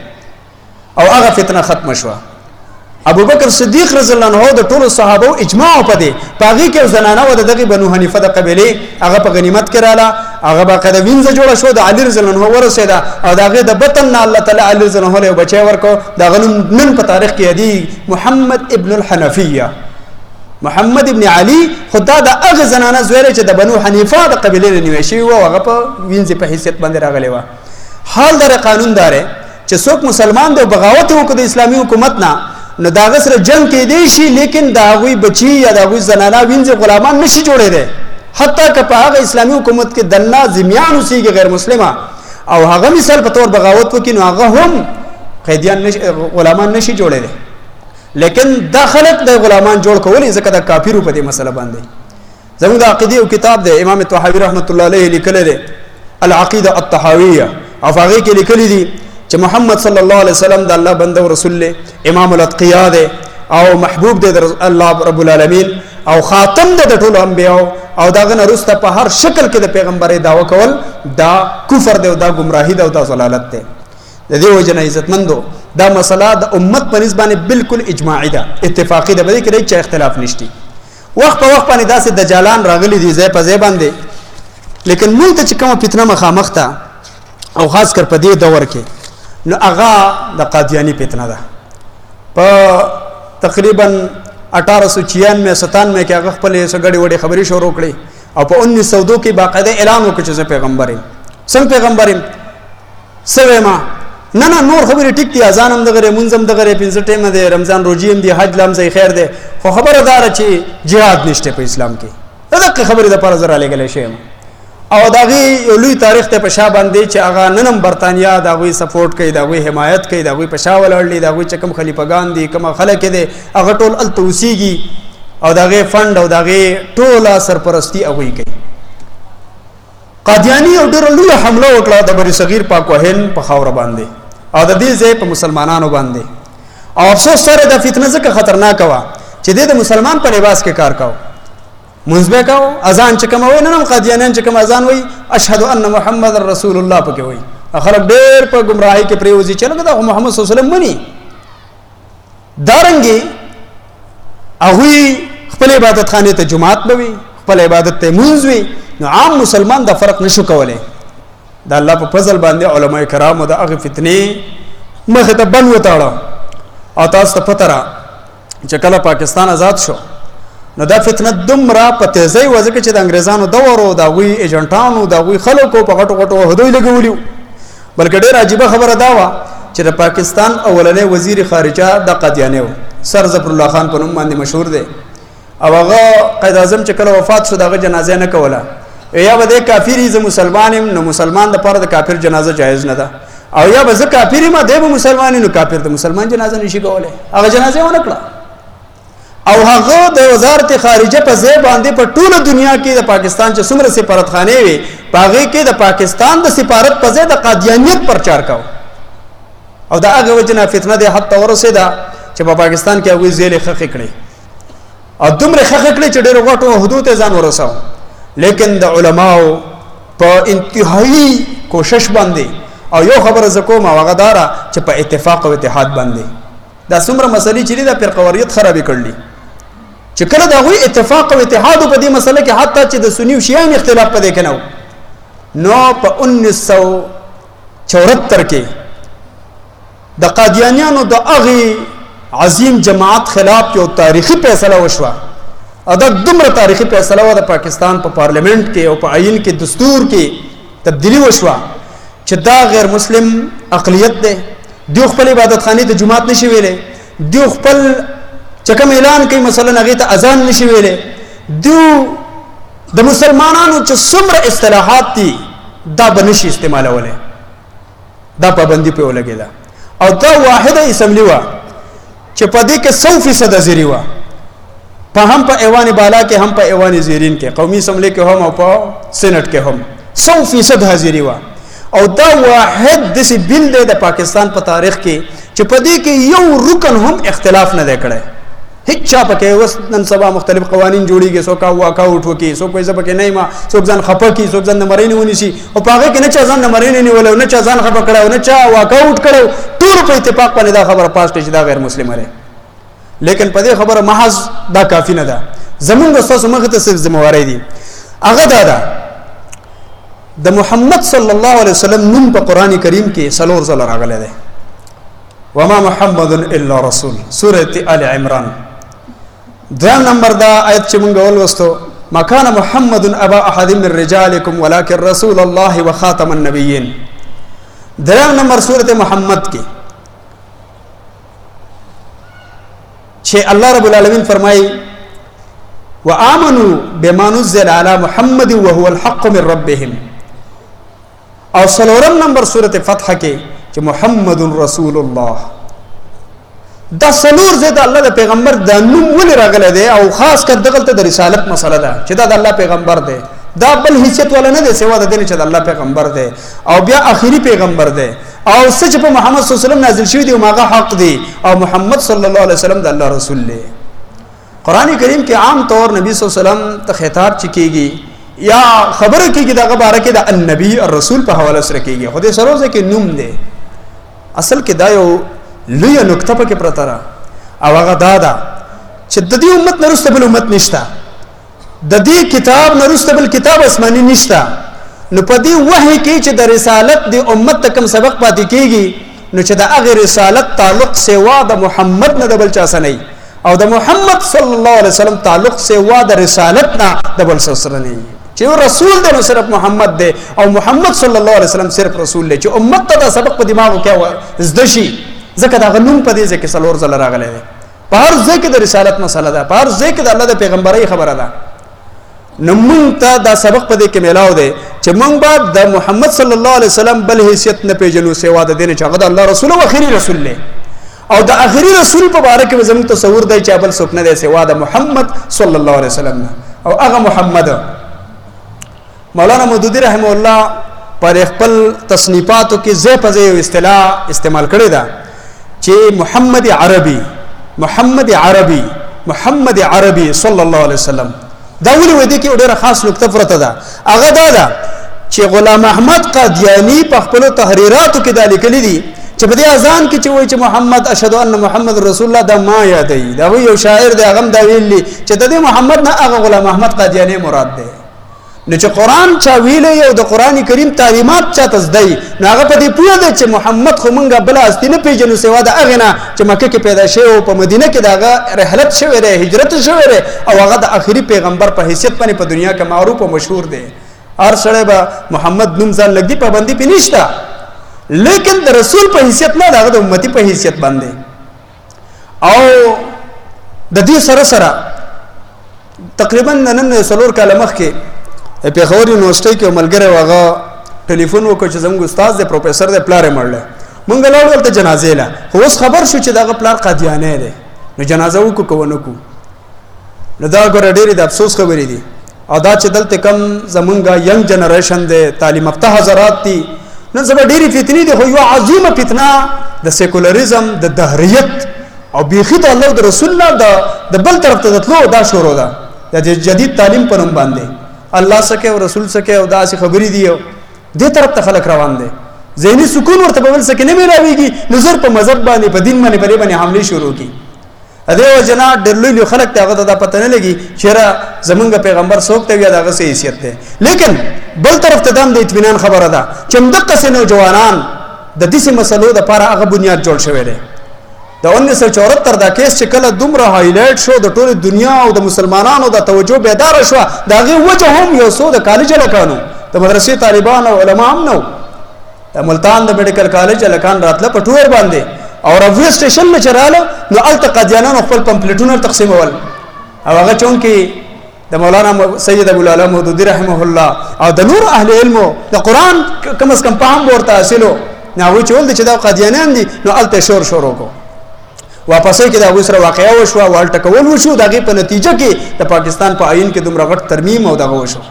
A: او هغه فتنه ختم شوه ابو بکر صدیق رضی الله عنه د ټولو صحابه اجماع پدې پاغي کې زنانه و دغه بنو حنیفه د قبيله هغه په غنیمت کړاله هغه باقاعده وینځ جوړه شو د علي رضی الله عنه ورسېدا او دغه د بطن الله تعالی علي رضی الله عنه بچي ورکو دا نن په تاریخ کې دی محمد ابن الحنفیه محمد ابن علي خدا د هغه زنانه زویره چې د بنو حنیفه د قبيله نیوي شي او هغه په وینځ په حیثیت باندې راغلی و حال در قانون دار چې څوک مسلمان دی بغاوت وکړي د اسلامي حکومت نه نو دا غسر جنگ کې دی شي لیکن دا غوي بچي یا دا غوي زنانه وینځ غلامان نشي جوړې دي حتی که په هغه اسلامي حکومت کې دنا زمیان اوسېږي غیر مسلمه او هغه مثال په تور بغاوت وکړي نو هغه هم قیدیان غلامان نشي جوړې دي لیکن دا خلق د غلامان جوړ کولې ځکه د کافرو په دې مسله باندې زموږ د عقیده او کتاب د امام طحاوی رحمت الله علیه لیکل دي العقیده الطحاویه او هغه کې لیکل دي چې محمد صلی الله علیه وسلم د الله بنده او رسول له امام الاتقیاء دی او محبوب دی الله رب العالمین او خاتم دی د ټولو انبیاء او داغه نرسته په هر شکل کې د پیغمبري دعوه کول دا کفر دی او دا گمراهی دی او دا ضلالت دی د دې وجه نه عزتمندو دا مسله د امت په نسبت بالکل اجماعي ده اتفاقی ده بلکې هیڅ اختلاف نشتی وخت په وخت باندې داسې دجالان راغلي دي ځای په ځای باندې لیکن موږ ته چې کومه فتنه مخامخ ته او خاص کر په دې دور کې نو هغه د قادیانی فتنه ده په تقریبا 1896-97 کې هغه خپل سګړې وړې خبرې شروع کړې او په 1902 کې باقاعده اعلان وکړ چې پیغمبر یم څنګه پیغمبر یم سویما نه نور خبرې ټیک دي اذان هم دغه منظم دغه 15 ټیم دی رمضان روزي هم دی حج لمزه خیر دی خو خبردار چې jihad نشته په اسلام کې دغه خبرې د پر زر علی شي او داغي لوی تاریخ ته پښا باندې چې هغه ننم برتانیا داغوي سپورټ کوي داغوي حمایت کوي داغوي پښا ولړلې داغوي چکم خلیفګان دي کوم خلک دي هغه ټول التوسیږي او داغه فند او داغه ټوله سرپرستی هغه کوي قادیانی او ډېر لوی حمله وکړه د بری صغیر پاک وهن په خاور باندې او د دې ځای په مسلمانانو باندې او افسوس سره د فتنه ځکه خطرناک و چې د مسلمان په لباس کې کار کاو منځبه کاو اذان چې کوم وای نن قادیانان چې کوم اذان وای اشهد ان محمد رسول الله پکې وای خلک ډېر په گمراهۍ کې پریوزي چې لکه د محمد صلی الله علیه وسلم مني دارنګي هغه خپل عبادت خانه ته جمعات بوي خپل عبادت ته منځ وي نو عام مسلمان دا فرق نشو کولای دا الله په فضل باندې علما کرام او د هغه فتنې مخه ته بن وتاړه او تاسو ته پته را چې کله پاکستان آزاد شو نو دا فتنه دومره په تیزی وځکه چې د انګريزانو دورو دا وی ایجنټانو دا وی خلکو په غټو غټو هدوی لګولیو بلکې ډېر عجیب خبره دا و چې د پاکستان اولنې وزیر خارجه د قادیانیو سر ظفر الله خان په نوم باندې مشهور دی او هغه قائد اعظم چې کله وفات شو دغه جنازه نه کوله یا به د کافری ز مسلمانم نو مسلمان د پر د کافر جنازه جایز نه ده او یا به ز کافری ما د مسلمان نو کافر د مسلمان جنازه نشي کوله هغه جنازه ونه کړه او هغه د وزارت خارجه په ځای باندې په ټوله دنیا کې د پاکستان چې څومره سفارتخانه وي پاغه کې د پاکستان د سفارت په ځای د قادیانیت پرچار کاو او دا هغه وجنه فتنه د حد ته ورسېده چې په پاکستان کې هغوی زیلې خښې کړې او دومره خښې کړې چې ډېرو غټو حدود ته ځان ورساو. لیکن د علماو په انتهایی کوشش باندې او یو خبره زه کوم او هغه دا ده چې په اتفاق او اتحاد باندې دا څومره مسلې چې دي دا فرقواریت خرابې کړلي چې کله د هغوی اتفاق او اتحاد په دې مسله کې حتی چې د سني او شیعه اختلاف په دې کې نه نو په 1974 کې د قادیانیانو د هغې عظیم جماعت خلاف یو تاریخي فیصله وشوه او دا دومره تاریخي فیصله وه د پاکستان په پارلیمنت کې او په آئین کې دستور کې تبدیلی وشوه چې دا غیر مسلم اقلیت دی دیو خپل عبادت خانې ته جماعت نشي ویلی دیو خپل چې کوم اعلان کوي مثلا هغې ته اذان نشي ویلی دیو د مسلمانانو چې څومره اصطلاحات دي دا به نشي استعمالولی دا پابندي پرې ولګېده او دا واحده اسمبلي وه چې په دې کې 100% حاضري وه په هم په ایوان بالا کې هم په ایوان زیرین کې قومي اسمبلی کې هم او په سینټ کې هم 100% حاضري وه او دا واحد داسې بل دی د پاکستان په تاریخ کې چې په دې کې یو رکن هم اختلاف نه دی کړی هیڅ چا پکې اوس نن سبا مختلف قوانین جوړیږي څوک واکاوټ وکړي څوک وایي زه پکې نه یم څوک ځان خفه کړي څوک ځان نمرې نه ونیسي او په هغې کې نه چا ځان نمرې نه نیولی او نه چا ځان خفه کړی او نه چا واکاوټ کړی ټولو په اتفاق باندې دا خبره پاس کړې چې دا غیر مسلمه دی لیکن په دې خبره محض دا کافي نه ده زمونږ ستاسو مخې ته صرف ذمهواری دي هغه دا ده د محمد صلی الله علیه وسلم نوم په قرآن کریم کې 4 ځله راغلی دی وما محمد الا رسول سورة آل عمران 2 نمبر دا آیت چې مونږ ولوستو ما كان محمد ابا احد من رجالكم ولكن رسول الله وخاتم النبيين 2 نمبر سورة محمد کې چې الله رب العالمین فرمایي وآمنوا بما نزل على محمد وهو الحق من ربهم او 4 نمبر سورة فتح کې چې محمد رسول الله دا 4 زید الله د پیغمبر د نوم ولې راغلی دی او خاص کر دغلته د رسالت مسله ده چې دا د الله پیغمبر دی دا بل حیثیت والا نه دی سوا د دې چې د الله پیغمبر دی او بیا آخري پیغمبر دی او سچ په محمد صلی الله علیه وسلم نازل شوی دی او هغه حق دی او محمد صلی الله علیه وسلم د الله رسول دی. قرآن کریم کې عام طور نبی صلی الله علیه وسلم ته خطاب چکیږي یا خبره کیږي دغه باره کې د النبی الرسول په حواله سره کیږي خو دې سره کې نوم دی اصل کې دا یو لوی نقطه پکې پرته ده او هغه دا ده چې د دې امت نه وروسته بل امت نشته د دې کتاب نه وروسته بل کتاب آسماني نشته نو په دې وحی کې چې د رسالت د امت ته کوم سبق پاتې کیږي نو چې د هغې رسالت تعلق سوا د محمد نه د بل چا سره نه او د محمد صلی الله علیه وسلم تعلق سوا د رسالت نه د بل څه سره نه چې رسول دی نو صرف محمد دی او محمد صلی الله علیه وسلم صرف رسول دی چې امت ته دا سبق په دماغو کې زده شي ځکه دا غنوم په دې ځای کې 4 ځله راغلی دی په هر ځای کې د رسالت مسله ده په هر ځای کې د الله د پیغمبرۍ خبره ده نو مونږ ته دا سبق په دې کې میلاو دی چې مونږ به د محمد صلی الله علیه وسلم بل حیثیت نه پیژنو سوا د دې نه چې هغه د الله رسول او آخري رسول دی او د آخري رسول په باره کې زموږ تصور دی چې بل څوک نه دی سوا د محمد صلی الله علیه وسلم نه او هغه محمد مولانا مودودی رحمه الله پر خپل تصنیفاتو کې ځای په ځای اصطلاح استعمال کړې ده چې محمد عربي صلی الله علیه وسلم دا ولې وایي کې ډېره خاص نقطه پرته ده هغه دا ده چې غلام احمد قادیانی په خپل تحریراتو کې دا لیکلي دي چې په دې اذان کې چې وایي چې محمد اشهد ان محمد رسول الله دا ما یادوي دا یو شاعر دی هغه دا ویلي چې د دې محمد نه هغه غلام احمد قادیانی مراد دی نو چې قرآن چا ویلی او د قرآن کریم تعلیمات چاته زده نو هغه په دې پوه دی چې محمد خو مونږ بله هستي نه پېژنو سوا د هغې نه چې مکه کې پیدا شوی او په مدینه کې د هغه رحلت شوی دی هجرت شوی دی او هغه د آخري پیغمبر په حیثیت باندې په دنیا کې معروف او مشهور دی هر سړی به محمد نوم ځان لږدي پابندي پې نشته لیکن د رسول په حیثیت نه د هغه د امتي په حیثیت باندې او د دې سره سره تقریبا نن 4 کاله مخکې پیښور یونیورسيټي کې ملګری هغه ټلیفون وکړ چې زموږ استاد دی پروفیسور دی پلار یې مړلی مونږ لاړو هلته جنازې له خو اوس خبر شو چې د هغه پلار قادیانی دی نو جنازه وکړو که ونه کړو نو دا ګوره ډېرې د افسوس خبرې دي او دا چې دلته کم زمونږ ینګ جنریشن دی تعلیم یافته حضرات دي نن سبا ډېرې فتنې دي خو یوه عظیمه فتنه د سیکولریزم د دهریت او بیخي د الله د رسول الله د بل طرف ته تلو دا شروع ده د جدید تعلیم په نوم باندې الله سکه او رسول سکه او داسې خبرې دي دې طرف ته خلک روان دي ذهني سکون ورته بل سکه نه ملاويږي نظر په مذهب باندې په دین باندې حمله شروع کی اده جنا ډلوي خلک ته هغه د پته نه لګي چې زمونږ پیغمبر څوک ته یا دغه سي حیثیت ده لیکن بل طرف ته د اطمینان خبره ده چې مدقه سه نوجوانان د دې مسلو د لپاره هغه بنیاد جوړ شوی دی د 1974 دا کیس چې کله دومره هایلایټ شو د ټوله دنیا او د مسلمانانو د توجه بیدار شو داغه وجه هم یو څو د کالج لکانو د مدرسې طالبان او علما هم نو د ملتان د میډیکل کالج لکان راتله په ټور باندې او ریوی سټیشن نه چراله نو الته قادیانانو خپل پمفلټونه تقسیمول او هغه چونکی د مولانا سید ابو العلا مودودی رحمه الله او د نور اهل علم د قران کم از کم په هم ورته حاصلو نو چې ول چې دا قادیانان دي نو الته شروع کو واپسې کې دا وسره واقعیا وشو او الټکول وشو دغه په نتیجه کې د پاکستان په آئین کې دومره غټ ترمیم او دغه وشو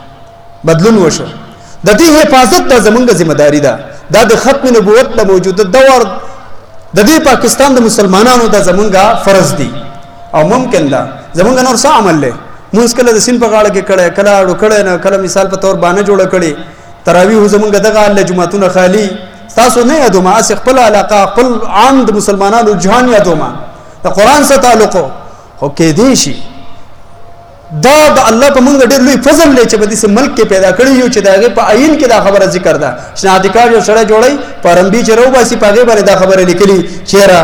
A: بدلون وشو د دې حفاظت د زمونږ ذمہ داری ده دا د ختم نبوت د موجوده دور د دې پاکستان د مسلمانانو د زمونږه فرض دي او ممکن ده زمونږ نور څه عمل له موږ کله د سین په غاړه کې کړه کله اړو کړه نه کله مثال په تور باندې جوړ کړي تراویح زمونږ دغه له جمعتون خالی تاسو نه یادو ما اس خپل علاقه خپل عام د مسلمانانو جهان یادو ما د قران سره تعلق هو کې دی شي دا د الله په مونږ ډېر لوی فضل لري چې په دې ملک کې پیدا کړی یو چې داغه په آئین کې دا خبره ذکر ده شناعتکار یو سره جوړي پرمبي چې رو باسي پاګه باندې دا خبره لیکلي چیرې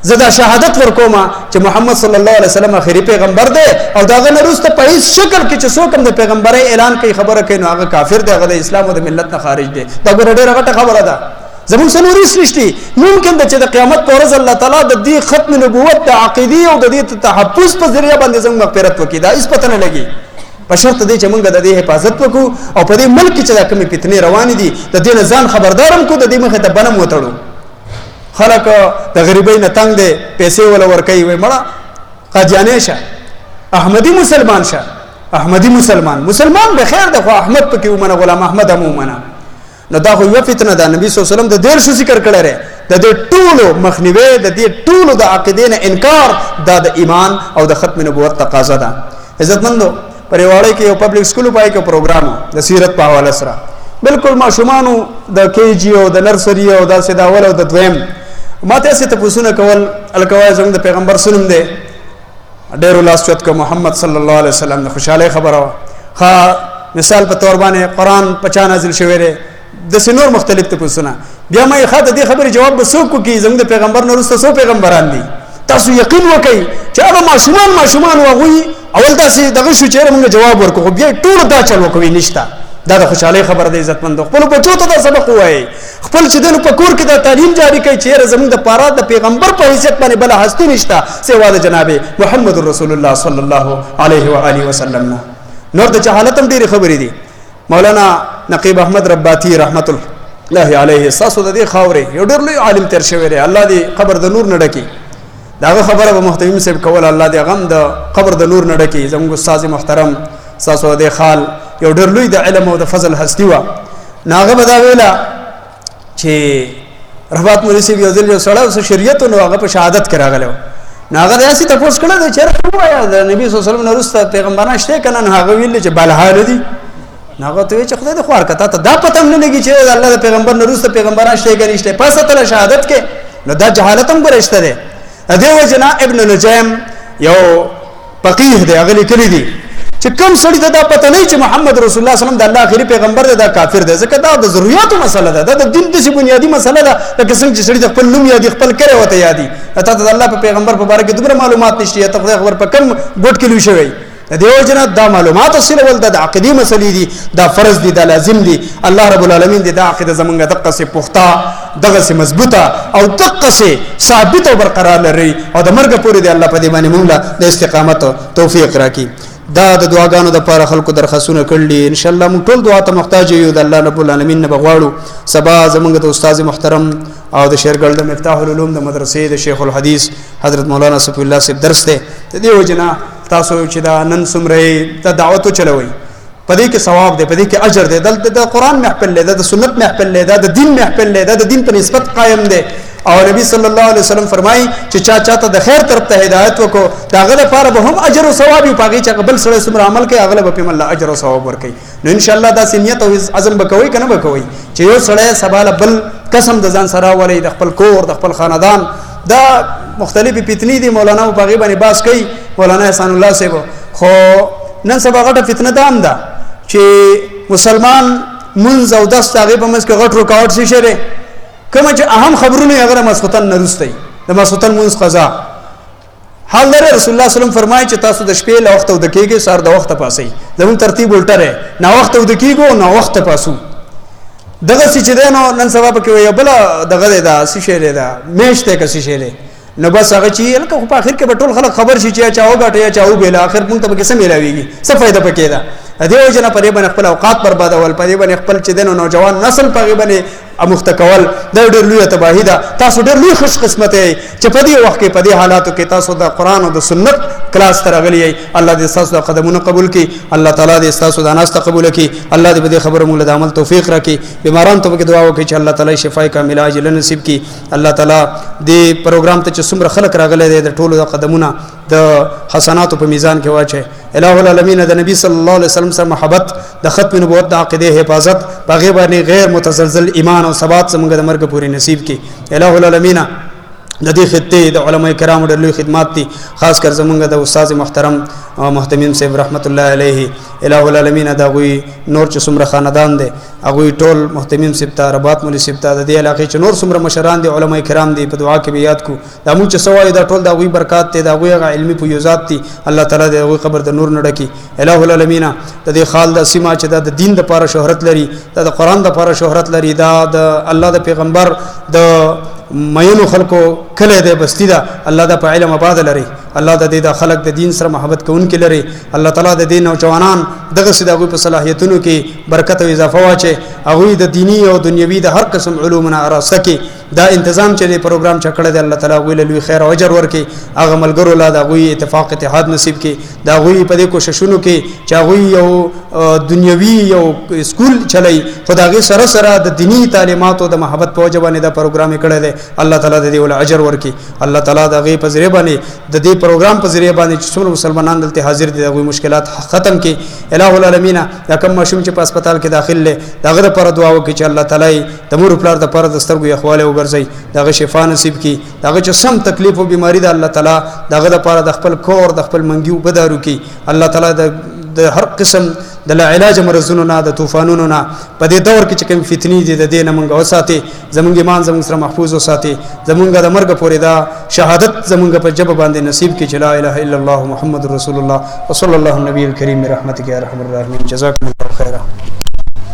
A: زدا شهادت ورکوم چې محمد صلی الله علیه وسلم اخري پیغمبر دی او داغه نرسته په هیڅ شکل کې چې څوک هم د پیغمبري اعلان کوي خبره کوي نو هغه کافر دی هغه د اسلام او د ملت نه خارج دی دا ډېر غټه خبره ده زمون سنوري سرشتي ممکن د چې د قیامت پر ورځ الله تعالی د دې ختم نبوت د عقیدې او د دې تحفظ په ذریعہ باندې زموږ مغفرت وکړي دا هیڅ پته نه لګي په شرط دی چې موږ د دې حفاظت وکړو او په دې ملک چې دا کومې فتنې روانې دي د دې نه ځان خبردارم کو د دې مخه ته بنم وتړو خلک د غریبۍ نه تنگ دي پیسې ولا ورکوي وای مړه قادیانی شه احمدی مسلمان شه احمدی مسلمان به خیر ده خو احمد پکې ومنه غلام احمد هم ومنه نو دا خو یو فتنه ده نبی صلی الله علیه وسلم د دیر شو ذکر کړی د دې ټولو مخنیوي د دې ټولو د عقیدې نه انکار د ایمان او د ختم نبوت تقاضا ده عزتمندو پریواړی کې یو پبلک سکول پای کې پروګرام د سیرت په حواله سره بالکل ماشومانو د کے جی او د نرسری او د سیداول او د دویم ماته څه ته پوښتنه کول الکوای زموږ د پیغمبر سنم دی ډېر لاسچت کو محمد صلی الله علیه وسلم د خوشاله خبره ها مثال په تور باندې قران 50 نازل شوی دی د سنور مختلف ته پوښتنه بیا مې خاطر دې خبره جواب وسوک کی زموږ د پیغمبر نه رسته سو پیغمبران دي تاسو یقین وکئ چې هغه ماشومان واغوي اول تاسو دغه شو چې موږ جواب ورکو بیا ټول دا چل وکوي نشته دا د خوشاله خبره ده عزتمند خپل بچو ته دا سبق وایي خپل چې دنه په کور کې دا تعلیم جاری کوي چې زموږ د پاره د پیغمبر په حیثیت باندې بل هستی نشته سوا د جناب محمد رسول الله صلی الله علیه و آله وسلم نور د جهالت هم ډېر خبرې دي مولانا نقیب احمد رباطی رحمت الله علیه اساسو د دې خاورې یو ډېر لوی عالم تیر شوی دی الله دې قبر د نور نه ډکي داغه خبره به محترم صاحب کول الله دې غم د قبر د نور نه ډکي زموږ استاد محترم اساسو د خال یو ډېر لوی د علم او د فضل هستی و ناغه بدا ویلا چې رحمت مولوی سی یو ځل یو سړی شریعت نو هغه په شهادت کې راغلو ناغه داسې تاسو کړه چې وایا د نبی صلی الله علیه وسلم نورسته پیغمبران شته کنه هغه ویل چې بل حال دي ناغه ته چې خدای د خوار کته ته دا پته نه لګي چې الله د پیغمبر نورسته پیغمبران شته کې نشته پس ته شهادت کې نو دا جهالت هم ګرځته ده دیو جنا ابن نجیم یو فقيه دی هغه لیکلی دی چې کوم سړی ته دا پته نه چې محمد رسول الله صلی الله علیه وسلم د الله اخري پیغمبر دی دا کافر دی ځکه دا د ضرورت مسله ده د دین د بنیادی مسله ده لکه څنګه چې سړی خپل نوم یادي خپل کړي وته یادي ته د الله په پیغمبر په اړه کې دومره معلومات نشته ته خبر په کم ګډ کې لوي شوی دیو جنا دا معلومات اصل ول د عقیدی مسلې دي دا فرض دي دا لازم دي الله رب العالمین دې دا عقیده زمونږه دقه سي پختا دغه سي مضبوطه او دقه سي ثابت او برقرار لري او د مرګ پورې دی الله په دې باندې مونږ د استقامت توفیق راکړي دا د دعاګانو د لپاره خلکو درخواستونه کړلي ان شاء الله موږ ټول دعا ته محتاج یو د الله رب العالمین نه بغواړو سبا زمونږ د استاد محترم او د شیرګل د مفتاح العلوم د مدرسې د شیخ الحدیث حضرت مولانا صفی الله صاحب درس ته د دې وجنا تاسو چې دا نن سمره ته دعوت چلوي پدې کې ثواب دی پدې کې اجر دی د قرآن محفل دی د سنت محفل دی د دین محفل دی د دین په نسبت قائم دی او نبی صلی الله علیه وسلم فرمایي چې چاته د خیر طرف ته هدایت وکړو داغه لپاره به هم اجر او ثواب وي پاږي چې قبل سره سمره عمل کوي هغه به په الله اجر او ثواب ورکړي نو ان شاء الله دا سنیت او عزم بکوي کنه بکوي چې یو سړی سباله بل قسم د ځان سره ولې د خپل کور د خپل خاندان دا مختلفي فتنې دي مولانا په غیبه باندې باس کوي مولانا احسان الله صاحب خو نن سبا غټه فتنه دام ده چې مسلمان منځ او دست هغه په منځ کې غټ رکاوټ شي شره کوم چې اهم خبرونه هغه مسخوتن نرستي د مسخوتن منځ قضا حال در رسول الله صلی الله علیه وسلم فرمایي چې تاسو د شپې له وخت او د کېږي سار د وخت پاسي زمون ترتیب الټه رې نو وخت او د کېږو نو وخت پاسو دغه چې دینو نن سبا په کې وي بل دغه دا شیشه ده میشته کې شیشه نو بس هغه چې لکه په اخر کې به ټول خلک خبر شي چې چاو غټه یا چاو بیل اخر مونږ ته به څه ملاويږي څه فائدہ پکې ده دیو جنا پرې باندې خپل اوقات بربادول پرې باندې خپل چې دینو نوجوان نسل پرې باندې امختکول د ډېر لوی تباہی ده تاسو ډېر لوی خوش قسمت یې چې په دې وخت کې په دې حالاتو کې تاسو د قرآن او د سنت کلاس ته راغلی یې الله دې تاسو د قدمونو قبول کړي الله تعالی دې تاسو د اناست قبول کړي الله دې به خبره موږ د عمل توفیق راکړي بیماران ته به دعا وکړي چې الله تعالی شفای کامله عاجله نصیب کړي الله تعالی دې پروګرام ته چې څومره خلک راغلي دي د ټولو د قدمونه د حسناتو په میزان کې واچي الہ العالمین د نبی صلی الله علیه وسلم سره محبت د ختم نبوت د عقیده حفاظت باغې باندې غیر متزلزل ایمان او ثبات زموږ د مرګ پورې نصیب کړي الہ العالمین د دې خطې د علماء کرامو ډېر لوی خدمات دي خاص کر زمونږ د استاد محترم محتمم صاحب رحمت الله علیه الہ العالمین دا غوي نور چې څومره خاندان دي هغه ټول محتمم صاحب ته رباط مولوی صاحب ته د دې علاقې چې نور څومره مشران دي علماء کرام دي په دعا کې به یاد کو دا موږ چې سوای دا ټول دا غوي برکات ته دا غوي علمي فیوزات دي الله تعالی دې غوي قبر د نور نډکی الہ العالمین د دې خال د سیما چې د دین د لپاره شهرت لري د قرآن د لپاره شهرت لري دا د الله د پیغمبر د مینو خلکو کله دې بستی دا الله د په علم آباد لري الله د دې د خلق د دین سره محبت کوونکې لري الله تعالی د دین او جوانان دغه سي دغه په صلاحیتونو کې برکت او اضافه واچي هغه د دینی او دنیوي د هر قسم علومنا اراسه کې دا تنظیم چې د پروګرام چکړه دی الله تعالی ویل لوی خیر او اجر ورکي هغه ملګرو لا دا غوي اتفاق اتحاد نصیب کې دا غوي په دې کوششونو کې چې غوي یو دنیوي یو سکول چلای خدای سره سره د دینی تعلیمات او د محبت په وجه باندې دا پروګرام کړی دی الله تعالی دې ول اجر ورکي الله تعالی دا غي په ذریعہ باندې د دې پروګرام په ذریعہ باندې چې څومره مسلمانان دلته حاضر دي دا غوي مشکلات ختم کې الہ العالمین دا کوم ماشوم چې په هسپتال کې داخل لې داغه لپاره دعا وکړي چې الله تعالی د مور پلار د لپاره د سترګو اخواله وګرځي داغه شفا نصیب کی داغه چې سم تکلیف او بیماری ده الله تعالی داغه لپاره د خپل کور د خپل منګیو بدارو کی الله تعالی د هر قسم د لا علاج مرزونو نه د طوفانونو نه په دې دور کې چې کوم فتنې دي د دې نه مونږ وساتي زمونږ ایمان زمونږ سره محفوظ وساتي زمونږ د مرګ پورې دا شهادت زمونږ په جبه باندې نصیب کې چې لا اله الا الله محمد رسول الله وصلی الله النبي الكريم برحمتك يا ارحم الراحمين جزاكم الله خيرا